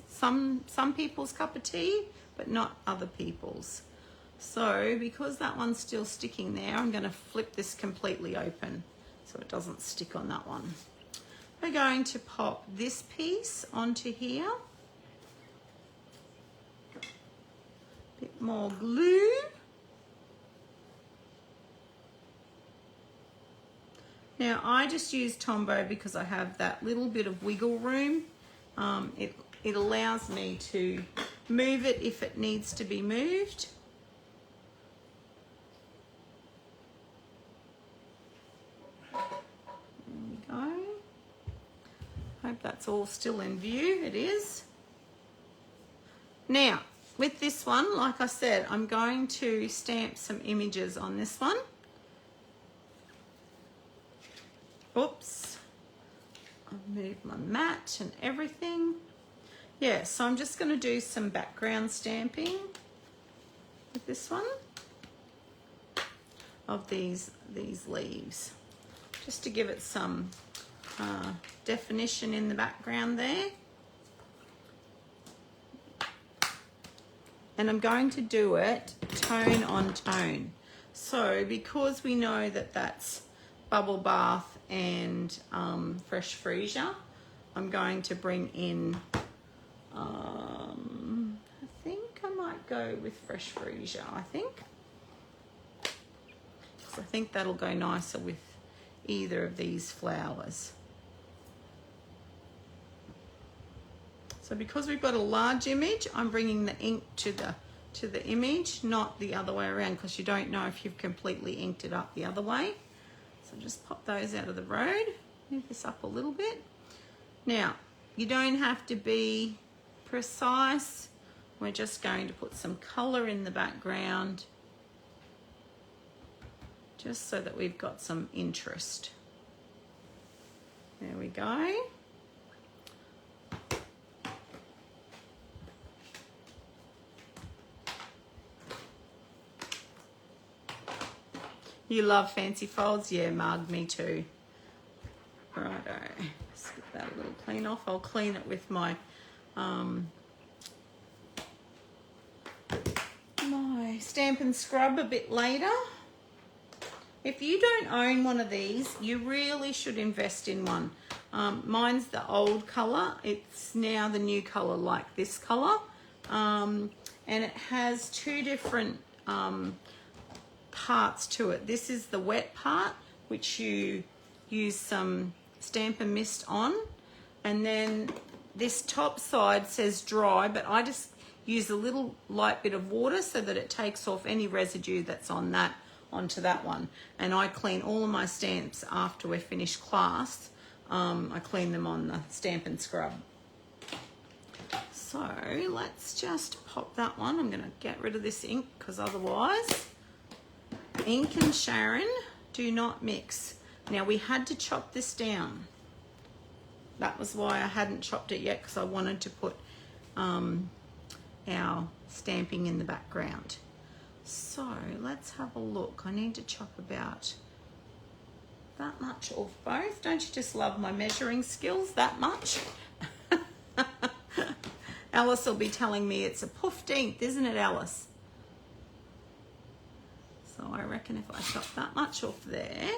some people's cup of tea, but not other people's. So because that one's still sticking there, I'm going to flip this completely open so it doesn't stick on that one. We're going to pop this piece onto here. Bit more glue. Now I just use Tombow because I have that little bit of wiggle room. It allows me to move it if it needs to be moved. There we go. Hope that's all still in view. It is. Now, with this one, like I said, I'm going to stamp some images on this one. Oops. I've moved my mat and everything. Yeah, so I'm just going to do some background stamping with this one of these leaves, just to give it some definition in the background there. And I'm going to do it tone on tone. So because we know that that's bubble bath and fresh freesia, I'm going to bring in, I think I might go with fresh freesia, I think. So I think that'll go nicer with either of these flowers. So because we've got a large image, I'm bringing the ink to the image, not the other way around, because you don't know if you've completely inked it up the other way. So just pop those out of the road, move this up a little bit. Now, you don't have to be precise. We're just going to put some colour in the background, just so that we've got some interest. There we go. You love fancy folds? Yeah, Marg, me too. Righto, let's get that a little clean off. I'll clean it with my my Stampin' Scrub a bit later. If you don't own one of these, you really should invest in one. Mine's the old colour. It's now the new colour, like this colour. And it has two different parts to it. This is the wet part, which you use some Stampin' Mist on, and then this top side says dry, but I just use a little light bit of water so that it takes off any residue that's on that onto that one. And I clean all of my stamps after we're finished class. I clean them on the Stampin' Scrub. So let's just pop that one. I'm going to get rid of this ink because otherwise ink and Sharon do not mix. Now we had to chop this down. That was why I hadn't chopped it yet, because I wanted to put our stamping in the background. So let's have a look. I need to chop about that much off both. Don't you just love my measuring skills that much? Alice will be telling me it's a 15th, isn't it, Alice? So I reckon if I chop that much off there,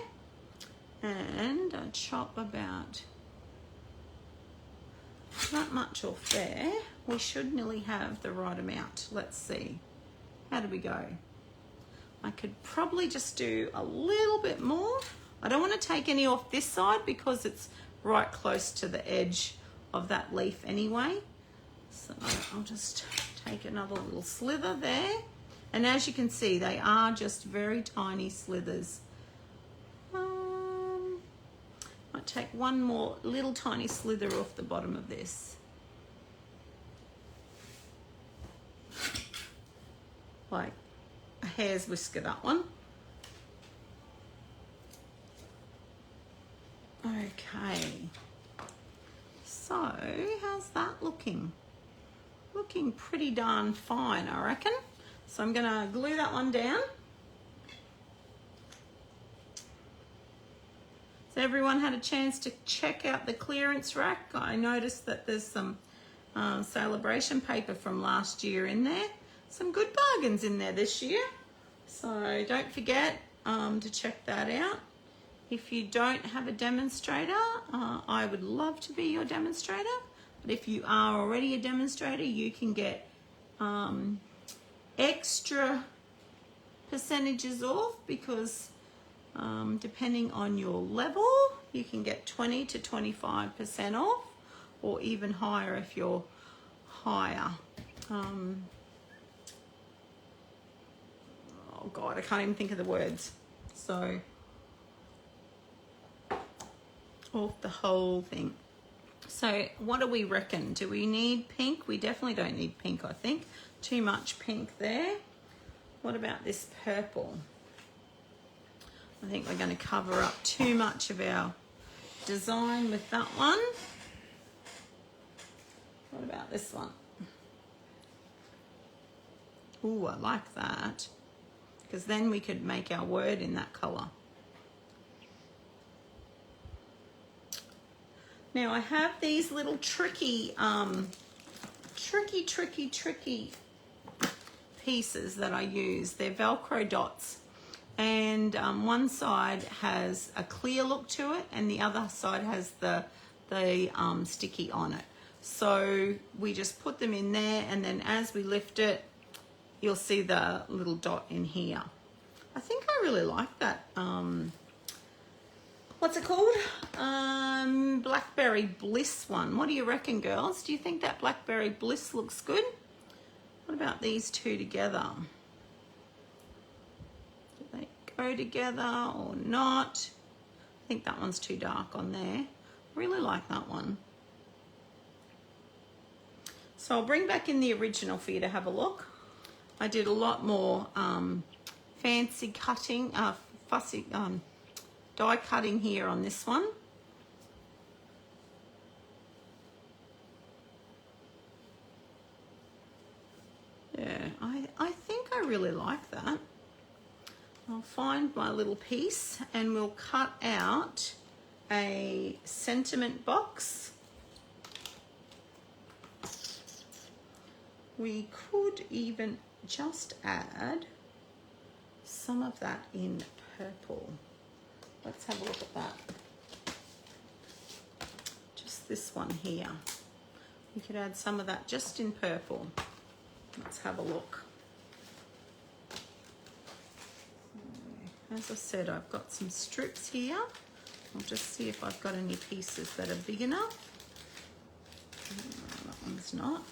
and I chop about that much off there, we should nearly have the right amount. Let's see. How do we go? I could probably just do a little bit more. I don't want to take any off this side because it's right close to the edge of that leaf anyway. So I'll just take another little slither there. And as you can see, they are just very tiny slithers. I'll take one more little tiny slither off the bottom of this. Like a hair's whisker, that one. Okay. So, how's that looking? Looking pretty darn fine, I reckon. So I'm going to glue that one down. So everyone had a chance to check out the clearance rack. I noticed that there's some celebration paper from last year in there. Some good bargains in there this year. So don't forget to check that out. If you don't have a demonstrator, I would love to be your demonstrator. But if you are already a demonstrator, you can get extra percentages off, because depending on your level, you can get 20 to 25% off, or even higher if you're higher. oh God, I can't even think of the words. So, off the whole thing. So what do we reckon? Do we need pink? We definitely don't need pink, I think. Too much pink there. What about this purple? I think we're going to cover up too much of our design with that one. What about this one? Ooh, I like that. Because then we could make our word in that colour. Now I have these little tricky pieces that I use. They're Velcro dots, and one side has a clear look to it and the other side has the sticky on it. So we just put them in there, and then as we lift it, you'll see the little dot in here. I think I really like that. What's it called? Blackberry Bliss one. What do you reckon, girls? Do you think that Blackberry Bliss looks good? What about these two together? Do they go together or not? I think that one's too dark on there. I really like that one. So I'll bring back in the original for you to have a look. I did a lot more fancy cutting, fussy die cutting here on this one. Yeah, I think I really like that. I'll find my little piece and we'll cut out a sentiment box. We could even just add some of that in purple. Let's have a look at that. Just this one here. You could add some of that just in purple. Let's have a look. As I said, I've got some strips here. I'll just see if I've got any pieces that are big enough. That one's not.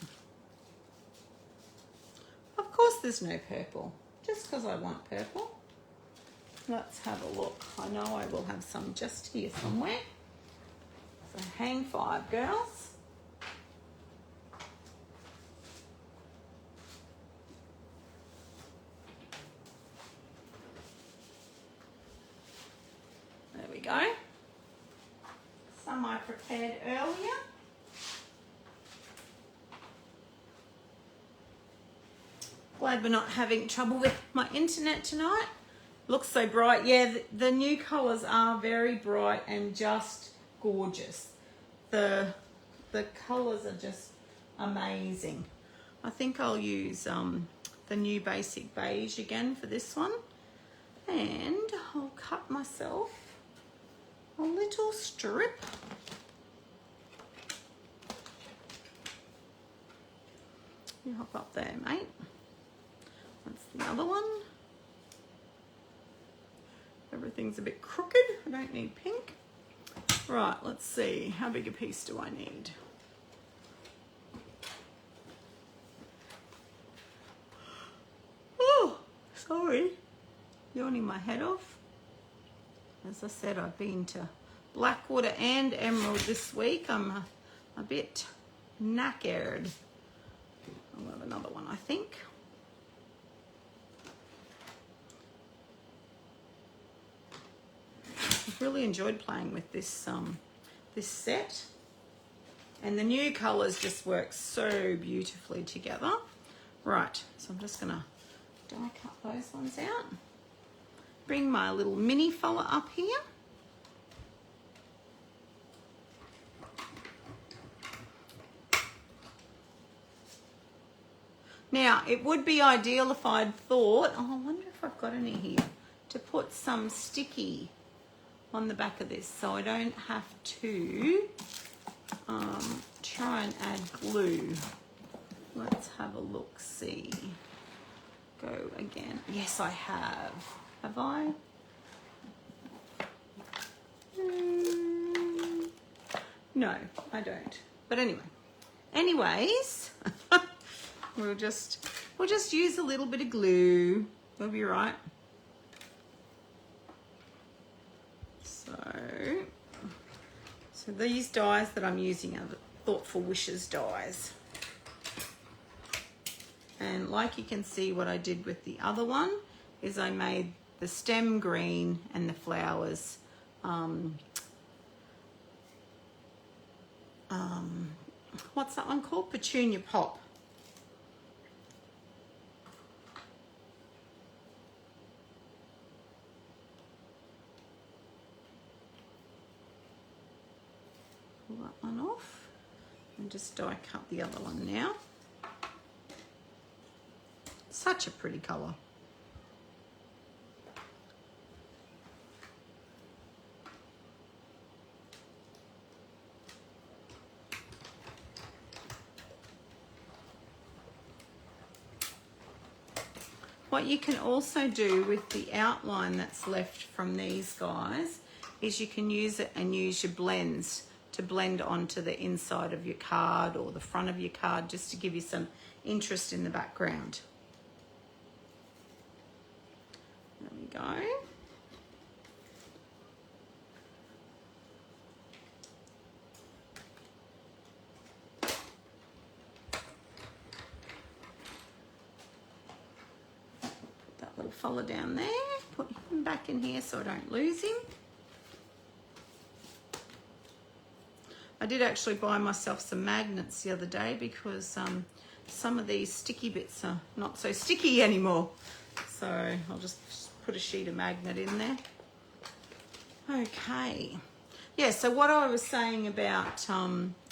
Of course there's no purple, just because I want purple. Let's have a look. I know I will have some just here somewhere. So hang five, girls. There we go. Some I prepared earlier. Glad we're not having trouble with my internet tonight. Looks so bright. Yeah, the new colours are very bright and just gorgeous. The colours are just amazing. I think I'll use the new basic beige again for this one. And I'll cut myself a little strip. You hop up there, mate. That's the other one. Everything's a bit crooked. I don't need pink. Right, let's see. How big a piece do I need? Oh, sorry. Yawning my head off. As I said, I've been to Blackwater and Emerald this week. I'm a bit knackered. I'll have another one, I think. I've really enjoyed playing with this this set, and the new colours just work so beautifully together. Right, so I'm just gonna die cut those ones out. Bring my little mini fella up here. Now, it would be ideal if I'd thought, oh, I wonder if I've got any here, to put some sticky on the back of this so I don't have to try and add glue. Let's have a look, see. Go again. Yes, I have. Have I? No, I don't. But anyways, We'll just use a little bit of glue. We'll be right. So these dies that I'm using are the Thoughtful Wishes dies. And like you can see, what I did with the other one is I made the stem green and the flowers what's that one called? Petunia Pop. Pull that one off and just die cut the other one now. Such a pretty colour. What you can also do with the outline that's left from these guys is you can use it and use your blends to blend onto the inside of your card or the front of your card, just to give you some interest in the background. There we go. Little fella down there, put him back in here so I don't lose him. I did actually buy myself some magnets the other day because some of these sticky bits are not so sticky anymore. So I'll just put a sheet of magnet in there. Okay. Yeah, so what I was saying about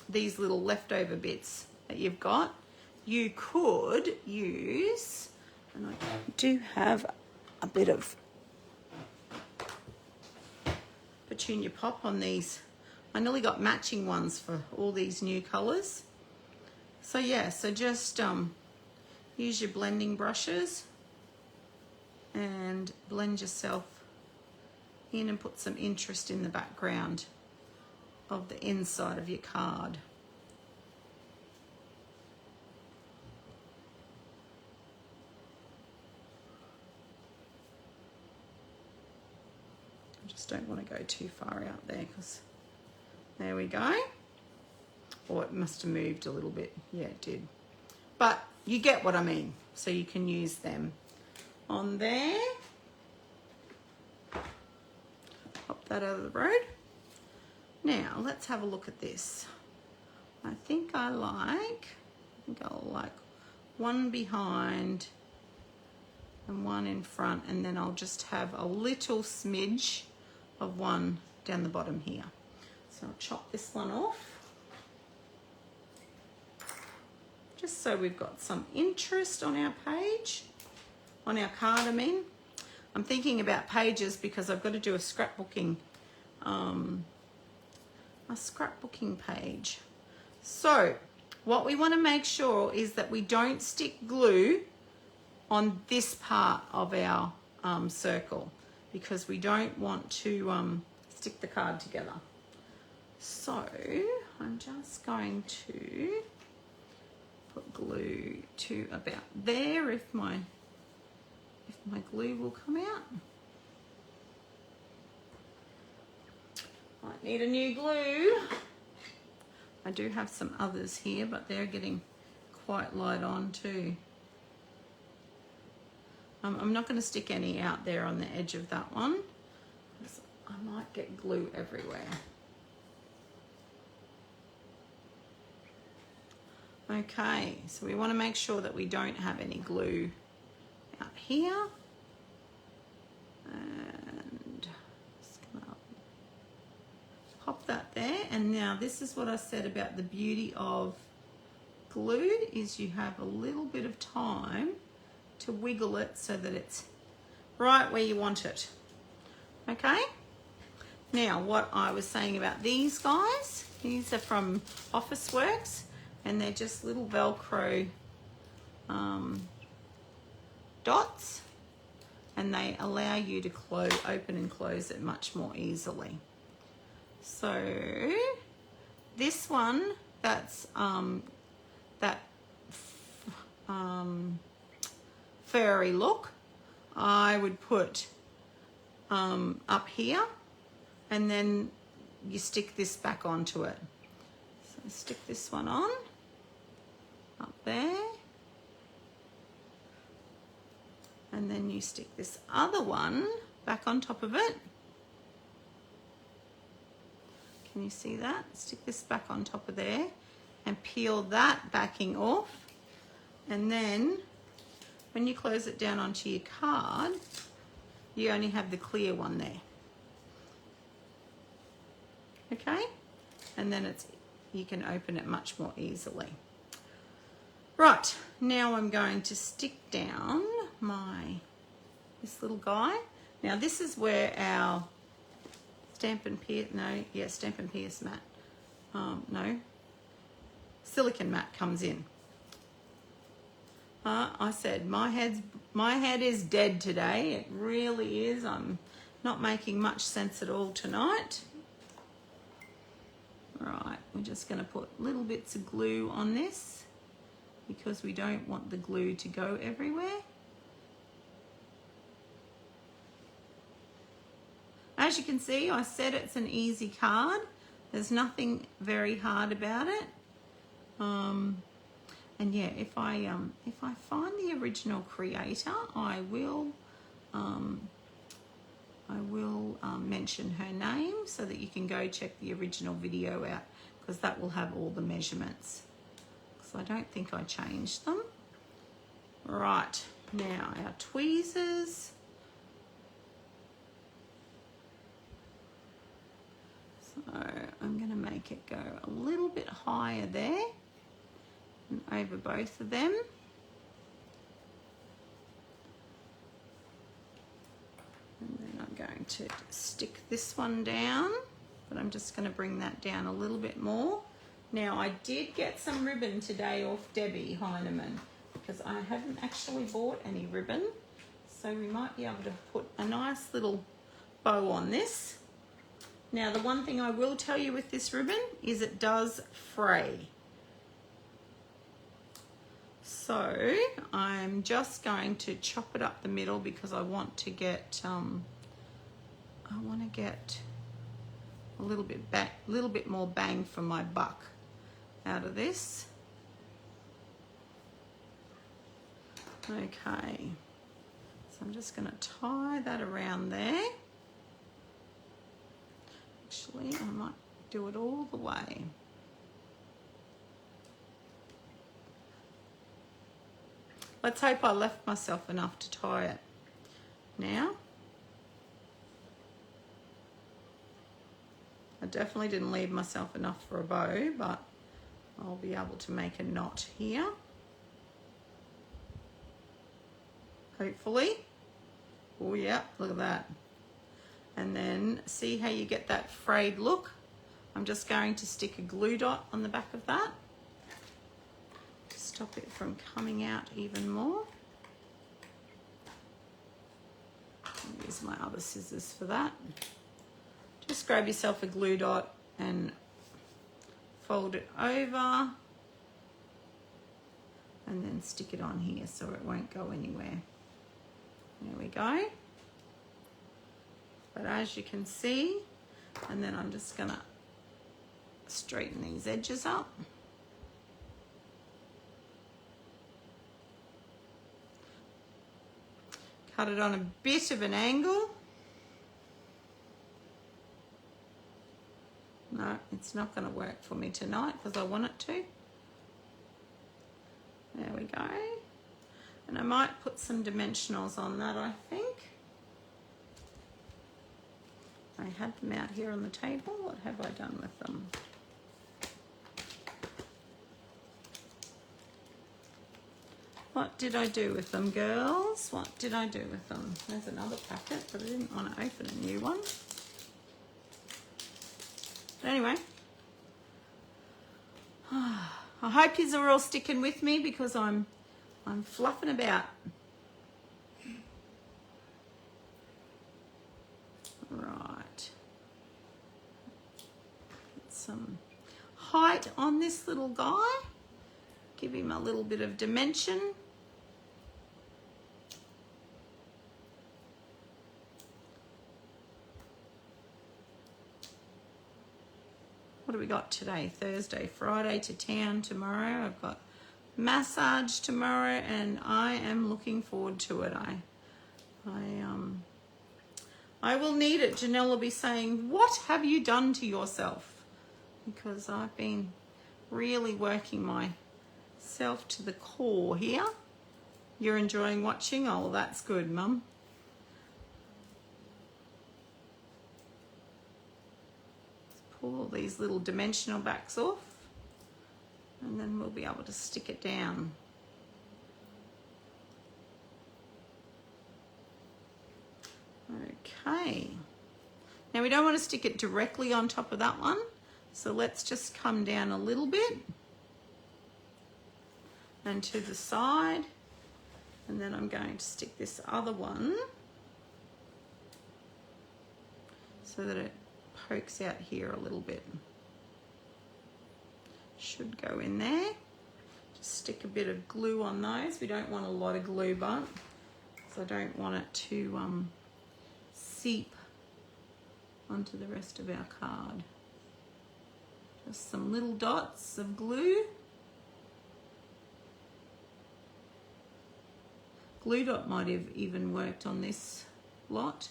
these little leftover bits that you've got, you could use... And I do have a bit of Petunia Pop on these. I nearly got matching ones for all these new colours. So yeah, so just use your blending brushes and blend yourself in and put some interest in the background of the inside of your card. Just don't want to go too far out there, because there we go. Or it must have moved a little bit. Yeah, it did. But you get what I mean. So you can use them on there. Pop that out of the road. Now let's have a look at this. I think I'll like one behind and one in front, and then I'll just have a little smidge of one down the bottom here. So I'll chop this one off, just so we've got some interest on our page, on our card I mean. I'm thinking about pages because I've got to do a scrapbooking page. So what we want to make sure is that we don't stick glue on this part of our circle, because we don't want to stick the card together. So I'm just going to put glue to about there, if my glue will come out. Might need a new glue. I do have some others here, but they're getting quite light on too. I'm not going to stick any out there on the edge of that one, because I might get glue everywhere. Okay, so we want to make sure that we don't have any glue out here. And just gonna pop that there. And now this is what I said about the beauty of glue, is you have a little bit of time to wiggle it so that it's right where you want it. Okay, now what I was saying about these guys, these are from Officeworks, and they're just little Velcro dots, and they allow you to open and close it much more easily. So this one, that's that furry look, I would put up here, and then you stick this back onto it. So stick this one on up there, and then you stick this other one back on top of it. Can you see that? Stick this back on top of there and peel that backing off, and then when you close it down onto your card, you only have the clear one there. Okay? And then you can open it much more easily. Right, now I'm going to stick down this little guy. Now this is where our Stamp and Pierce mat, silicone mat comes in. I said my head is dead today. It really is. I'm not making much sense at all tonight. Right, we're just going to put little bits of glue on this because we don't want the glue to go everywhere. As you can see, I said it's an easy card. There's nothing very hard about it. And yeah, if I find the original creator, I will mention her name so that you can go check the original video out, because that will have all the measurements. So I don't think I changed them. Right, now our tweezers. So I'm going to make it go a little bit higher there and over both of them. And then I'm going to stick this one down, but I'm just going to bring that down a little bit more. Now I did get some ribbon today off Debbie Heinemann because I haven't actually bought any ribbon. So we might be able to put a nice little bow on this. Now the one thing I will tell you with this ribbon is it does fray. So I'm just going to chop it up the middle because I want to get a little bit more bang for my buck out of this. Okay, so I'm just going to tie that around there. Actually, I might do it all the way. Let's hope I left myself enough to tie it. Now, I definitely didn't leave myself enough for a bow, but I'll be able to make a knot here. Hopefully. Oh yeah, look at that. And then see how you get that frayed look? I'm just going to stick a glue dot on the back of that to stop it from coming out even more. I'll use my other scissors for that. Just grab yourself a glue dot and fold it over and then stick it on here so it won't go anywhere. There we go. But as you can see, and then I'm just gonna straighten these edges up. Cut it on a bit of an angle. No, it's not going to work for me tonight because I want it to. There we go. And I might put some dimensionals on that, I think. I had them out here on the table. What have I done with them? What did I do with them, girls? What did I do with them? There's another packet, but I didn't want to open a new one. But anyway, I hope you are all sticking with me because I'm fluffing about. Right. Get some height on this little guy. Give him a little bit of dimension. What do we got today? Thursday, Friday to town tomorrow. I've got massage tomorrow and I am looking forward to it. I will need it. Janelle will be saying, what have you done to yourself? Because I've been really working myself to the core here. You're enjoying watching? Oh, that's good, Mum. Let's pull all these little dimensional backs off and then we'll be able to stick it down. Okay. Now we don't want to stick it directly on top of that one. So let's just come down a little bit and to the side. And then I'm going to stick this other one so that it pokes out here a little bit. Should go in there. Just stick a bit of glue on those. We don't want a lot of glue, but so I don't want it to seep onto the rest of our card. Just some little dots of glue. Glue dot might have even worked on this lot.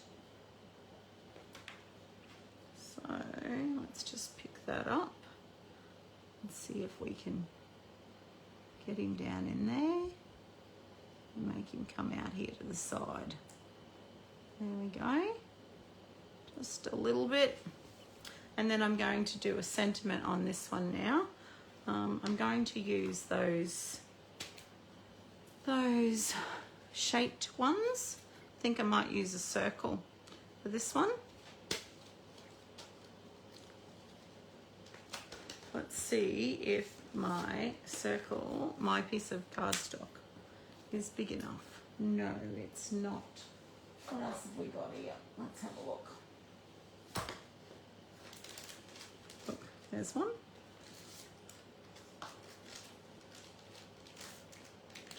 So let's just pick that up and see if we can get him down in there and make him come out here to the side. There we go. Just a little bit. And then I'm going to do a sentiment on this one now. I'm going to use those shaped ones. I think I might use a circle for this one. Let's see if my circle, my piece of cardstock is big enough. No, it's not. What else have we got here? Let's have a look. Look, there's one.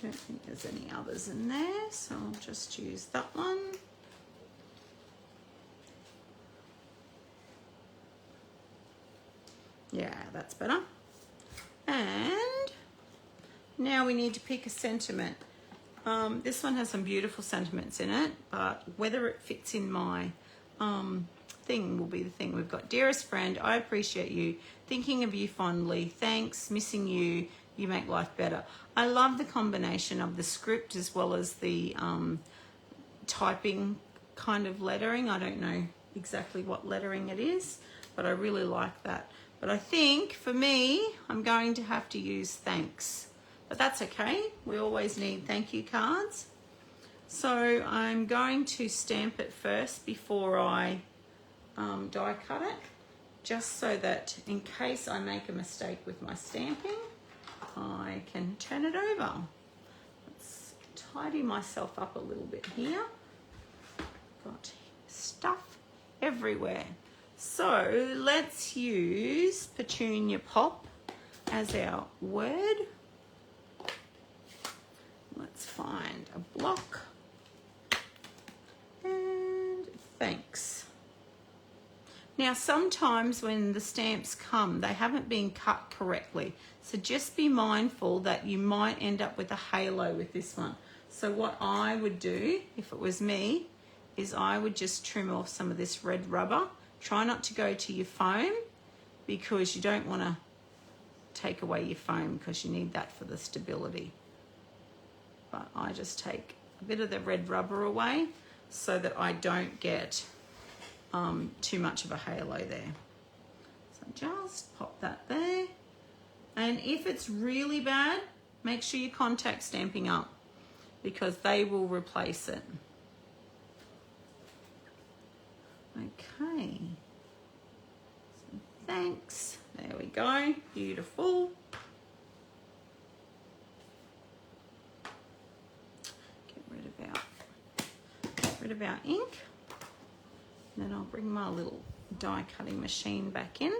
Don't think there's any others in there, so I'll just use that one. Yeah, that's better. And now we need to pick a sentiment. This one has some beautiful sentiments in it, but whether it fits in my thing will be the thing. We've got, dearest friend, I appreciate you, thinking of you fondly, thanks, missing you, you make life better. I love the combination of the script as well as the typing kind of lettering. I don't know exactly what lettering it is, but I really like that. But I think for me, I'm going to have to use thanks. But that's okay. We always need thank you cards. So I'm going to stamp it first before I die cut it, just so that in case I make a mistake with my stamping, I can turn it over. Let's tidy myself up a little bit here. Got stuff everywhere. So let's use Petunia Pop as our word. Let's find a block and thanks. Now sometimes when the stamps come, they haven't been cut correctly. So just be mindful that you might end up with a halo with this one. So what I would do, if it was me, is I would just trim off some of this red rubber. Try not to go to your foam because you don't want to take away your foam because you need that for the stability. But I just take a bit of the red rubber away so that I don't get too much of a halo there. So just pop that there. And if it's really bad, make sure you contact Stampin' Up because they will replace it. Okay. So thanks. There we go. Beautiful. Get rid of our ink. Then I'll bring my little die cutting machine back in.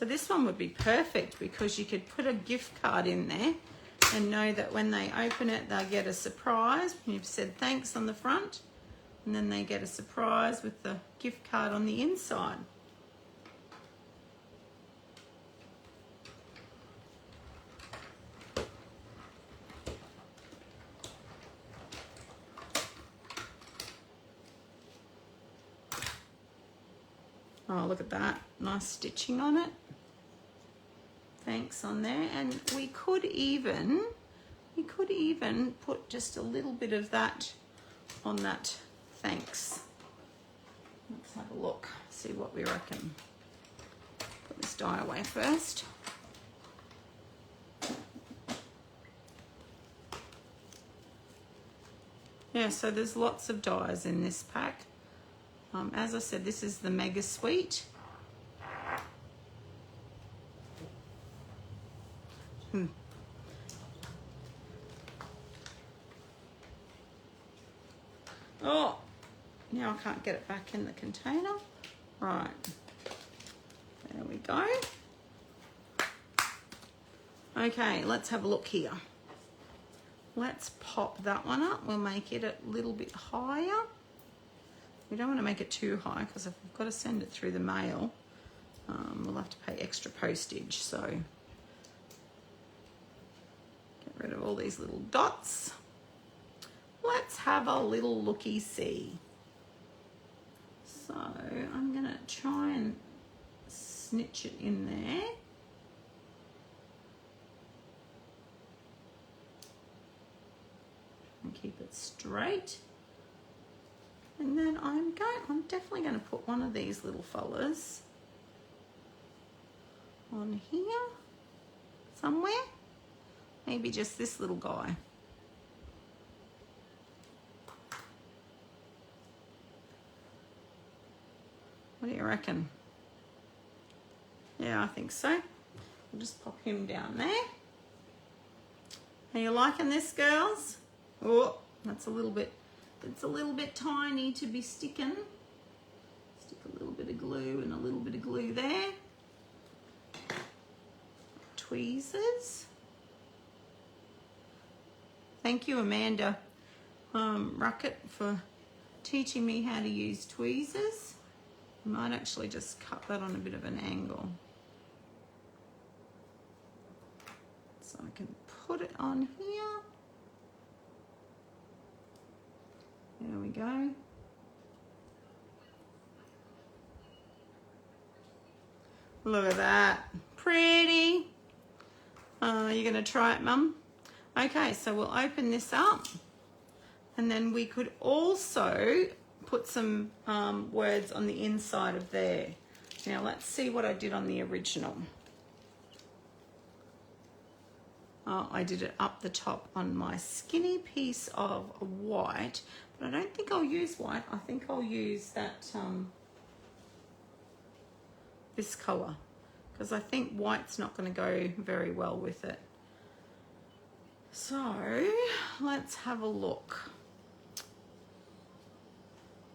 So this one would be perfect because you could put a gift card in there and know that when they open it, they'll get a surprise. You've said thanks on the front, and then they get a surprise with the gift card on the inside. Oh, look at that. Nice stitching on it. Thanks on there. And we could even put just a little bit of that on that thanks. Let's have a look, see what we reckon. Put this die away first. Yeah, so there's lots of dies in this pack. As I said, this is the Mega Suite. Oh, now I can't get it back in the container. Right, there we go. Okay, let's have a look here. Let's pop that one up. We'll make it a little bit higher. We don't want to make it too high because if we've got to send it through the mail, we'll have to pay extra postage. So get rid of all these little dots. Let's have a little looky-see. So I'm going to try and snitch it in there. And keep it straight. And then I'm definitely going to put one of these little fellas on here somewhere. Maybe just this little guy. What do you reckon? Yeah, I think so. I'll just pop him down there. Are you liking this, girls? Oh, that's a little bit, it's a little bit tiny to be sticking. Stick a little bit of glue and a little bit of glue there. Tweezers. Thank you, Amanda Ruckett, for teaching me how to use tweezers. I might actually just cut that on a bit of an angle. So I can put it on here. There we go. Look at that. Pretty. You're going to try it, Mum? Okay, so we'll open this up. And then we could also put some words on the inside of there. Now let's see what I did on the original. I did it up the top on my skinny piece of white, but I don't think I'll use white. I think I'll use that this color, because I think white's not going to go very well with it. So let's have a look.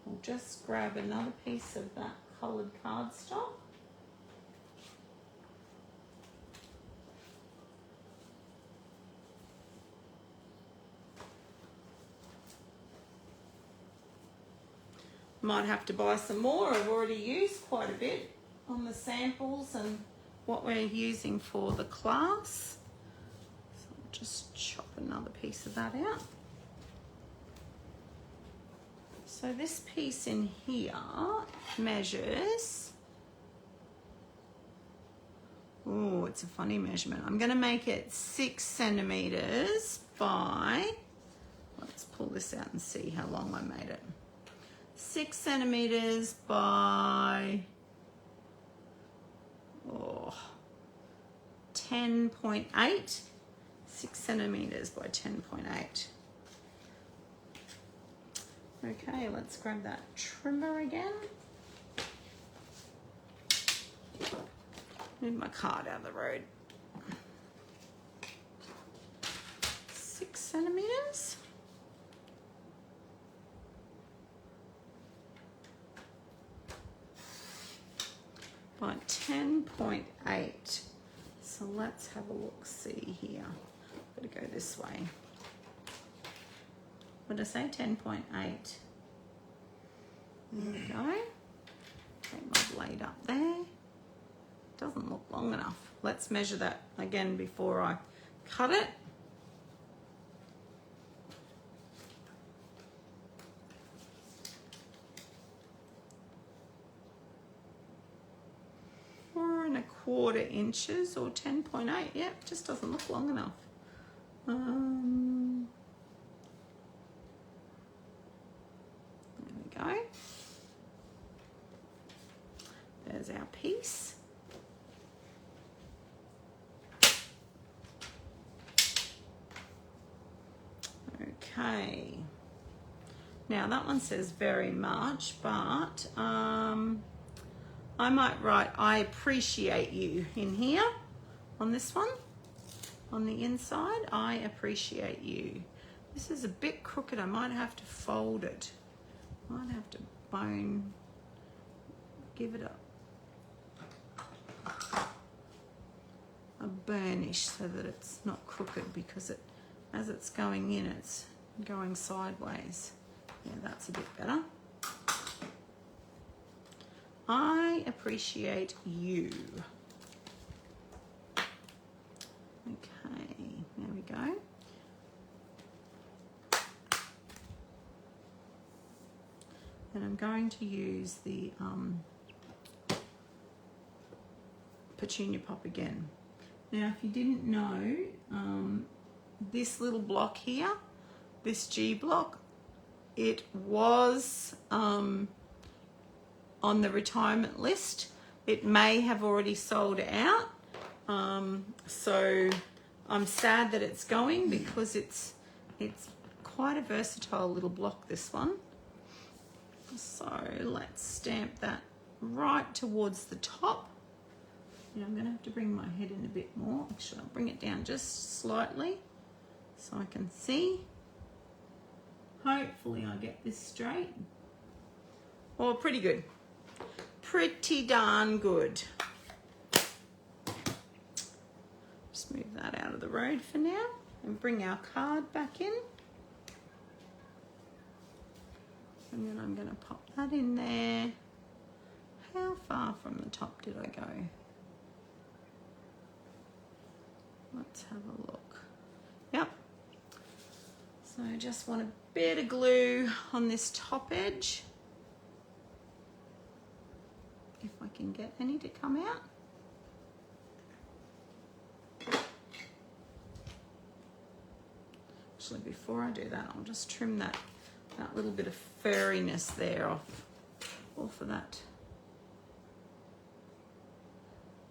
I'll just grab another piece of that coloured cardstock. Might have to buy some more. I've already used quite a bit on the samples and what we're using for the class. So I'll just chop another piece of that out. So this piece in here measures, oh, it's a funny measurement. I'm going to make it 6 centimeters by, let's pull this out and see how long I made it. 6 centimeters by 10.8. 6 centimeters by 10.8. Okay, let's grab that trimmer again. Move my card out of the road. 6 centimeters. by 10.8. So let's have a look, see here. Better go this way. What did I say? 10.8. There we go. Take my blade up there. Doesn't look long enough. Let's measure that again before I cut it. Four and a quarter inches or 10.8. Yep, just doesn't look long enough. There we go. There's our piece. Okay. Now that one says very much, but I might write I appreciate you in here on this one. On the inside, I appreciate you. This is a bit crooked. I might have to fold it. Might have to give it a burnish so that it's not crooked, because as it's going in, it's going sideways. Yeah, that's a bit better. I appreciate you. Okay, there we go. And I'm going to use the Petunia Pop again. Now, if you didn't know, this little block here, this G block, it was on the retirement list. It may have already sold out. So I'm sad that it's going, because it's quite a versatile little block, this one. So let's stamp that right towards the top. And I'm going to have to bring my head in a bit more. Actually, I'll bring it down just slightly so I can see. Hopefully I get this straight. Oh, pretty good. Pretty darn good. Just move that out of the road for now and bring our card back in. And then I'm going to pop that in there. How far from the top did I go? Let's have a look. Yep. So I just want a bit of glue on this top edge. If I can get any to come out. Actually, before I do that, I'll just trim that little bit of furriness there off of that.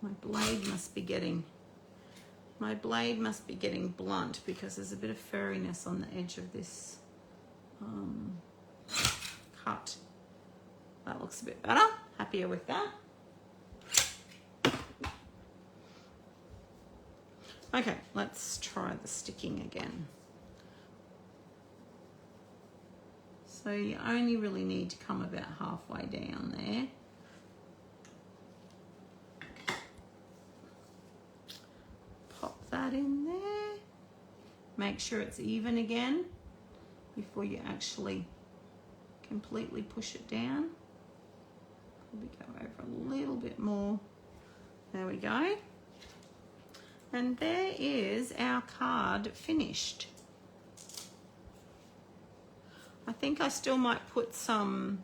My blade must be getting blunt, because there's a bit of furriness on the edge of this cut. That looks a bit better. Happier with that. Okay, let's try the sticking again. So you only really need to come about halfway down there. Pop that in there. Make sure it's even again before you actually completely push it down. Probably go over a little bit more. There we go. And there is our card finished. I think I still might put some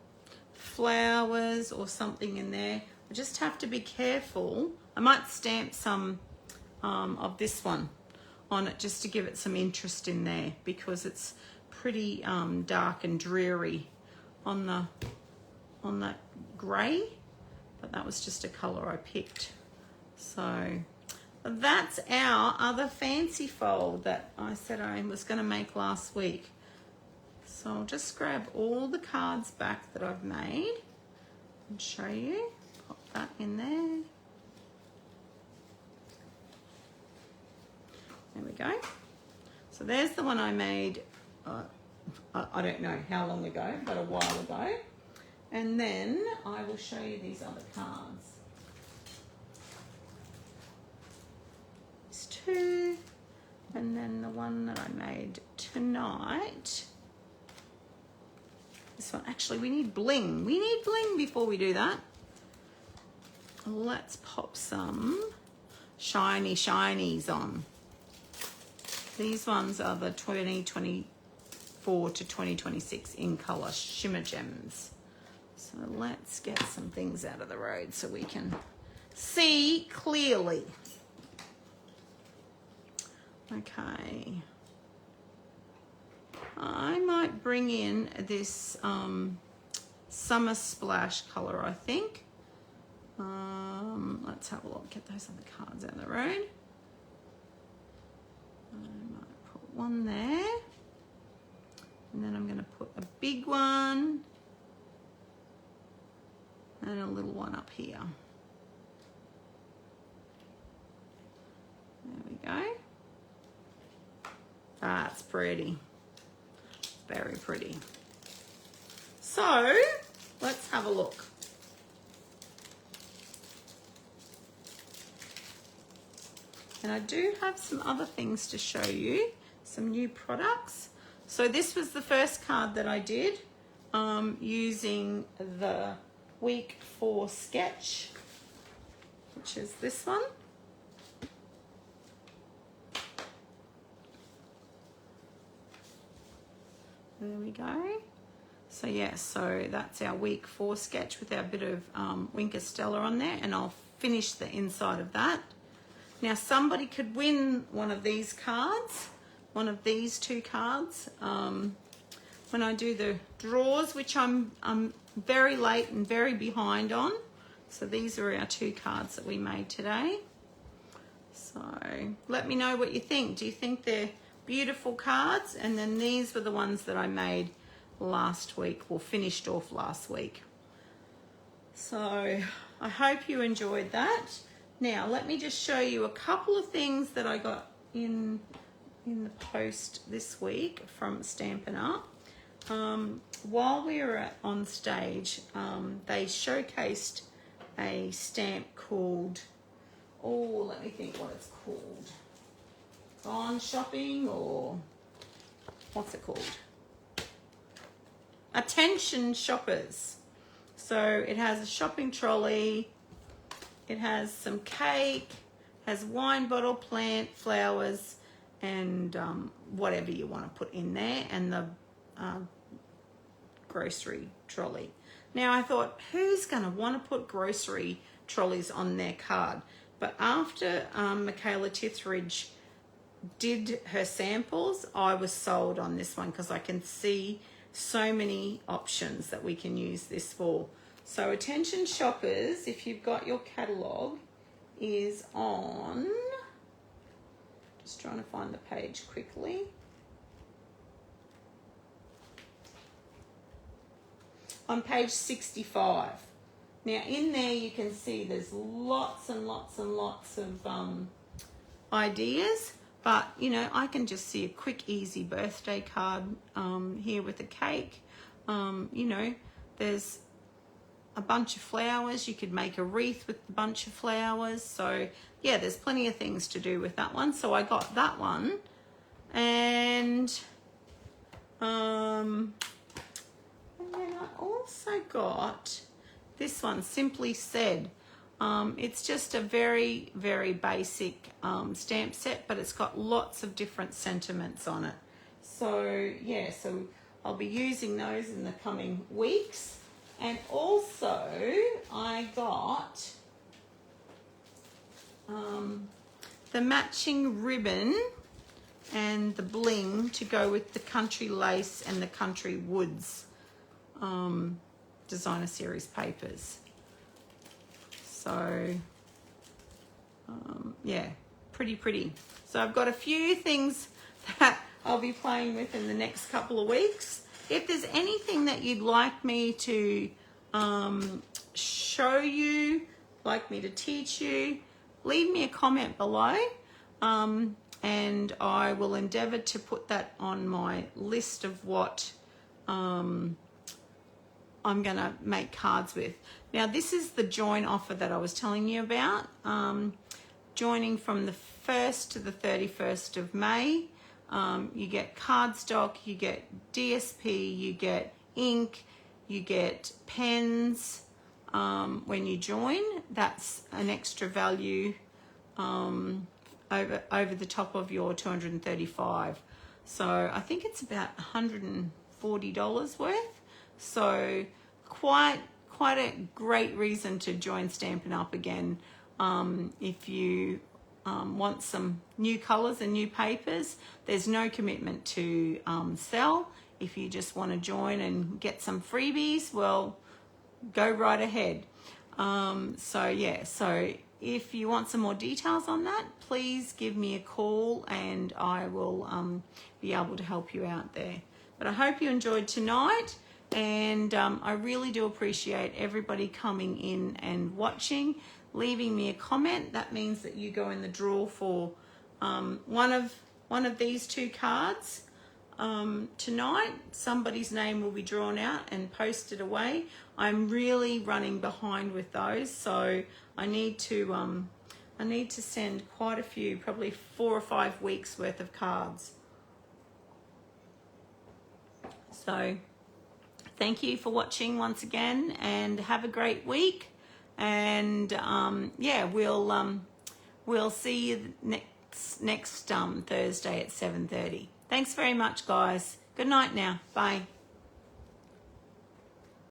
flowers or something in there. I just have to be careful. I might stamp some of this one on it just to give it some interest in there, because it's pretty dark and dreary on that grey, but that was just a colour I picked. So that's our other fancy fold that I said I was going to make last week. So I'll just grab all the cards back that I've made and show you. Pop that in there. There we go. So there's the one I made, I don't know how long ago, but a while ago. And then I will show you these other cards. 2. And then the one that I made tonight. This one, actually, we need bling. We need bling before we do that. Let's pop some shiny shinies on. These ones are the 2024 to 2026 in color shimmer gems. So let's get some things out of the road so we can see clearly. Okay. I might bring in this Summer Splash color, I think. Let's have a look. Get those other cards out of the road. I might put one there. And then I'm going to put a big one and a little one up here. There we go. That's pretty. Very pretty. So, let's have a look. And I do have some other things to show you, some new products. So this was the first card that I did using the week 4 sketch, which is this one. There we go. So yeah, so that's our week 4 sketch with our bit of Winker Stella on there, and I'll finish the inside of that. Now somebody could win one of these cards, one of these 2 cards, when I do the draws, which I'm very late and very behind on. So these are our 2 cards that we made today. So let me know what you think. Do you think they're beautiful cards? And then these were the ones that I made last week, or finished off last week. So I hope you enjoyed that. Now let me just show you a couple of things that I got in the post this week from Stampin' Up. While we were on stage, they showcased a stamp called, oh, let me think what it's called. Gone shopping, or what's it called? Attention Shoppers. So it has a shopping trolley, it has some cake, has wine bottle, plant, flowers, and whatever you want to put in there, and the grocery trolley. Now I thought, who's going to want to put grocery trolleys on their card? But after Michaela Tithridge did her samples, I was sold on this one because I can see so many options that we can use this for. So Attention Shoppers, if you've got your catalogue, is on, just trying to find the page quickly. On page 65. Now in there you can see there's lots and lots and lots of ideas, but you know, I can just see a quick easy birthday card here with a cake. You know, there's a bunch of flowers. You could make a wreath with a bunch of flowers. So yeah, there's plenty of things to do with that one. So I got that one, and then I also got this one, Simply Said. It's just a very, very basic stamp set, but it's got lots of different sentiments on it. So yeah, so I'll be using those in the coming weeks. And also I got the matching ribbon and the bling to go with the Country Lace and the Country Woods designer series papers. So yeah, pretty. So I've got a few things that I'll be playing with in the next couple of weeks. If there's anything that you'd like me to show you, like me to teach you, leave me a comment below, and I will endeavour to put that on my list of what I'm going to make cards with. Now this is the join offer that I was telling you about. joining from the 1st to the 31st of May. You get cardstock, you get DSP, you get ink, you get pens when you join. That's an extra value over the top of your $235. So I think it's about $140 worth. So quite a great reason to join Stampin' Up again. If you want some new colors and new papers, there's no commitment to sell. If you just want to join and get some freebies, well, go right ahead. So if you want some more details on that, please give me a call and I will be able to help you out there. But I hope you enjoyed tonight, and I really do appreciate everybody coming in and watching, leaving me a comment. That means that you go in the draw for one of these 2 cards. Tonight somebody's name will be drawn out and posted away. I'm really running behind with those, so I need to send quite a few, probably 4 or 5 weeks worth of cards. So thank you for watching once again, and have a great week. And yeah, we'll see you next Thursday at 7:30. Thanks very much, guys. Good night now. Bye.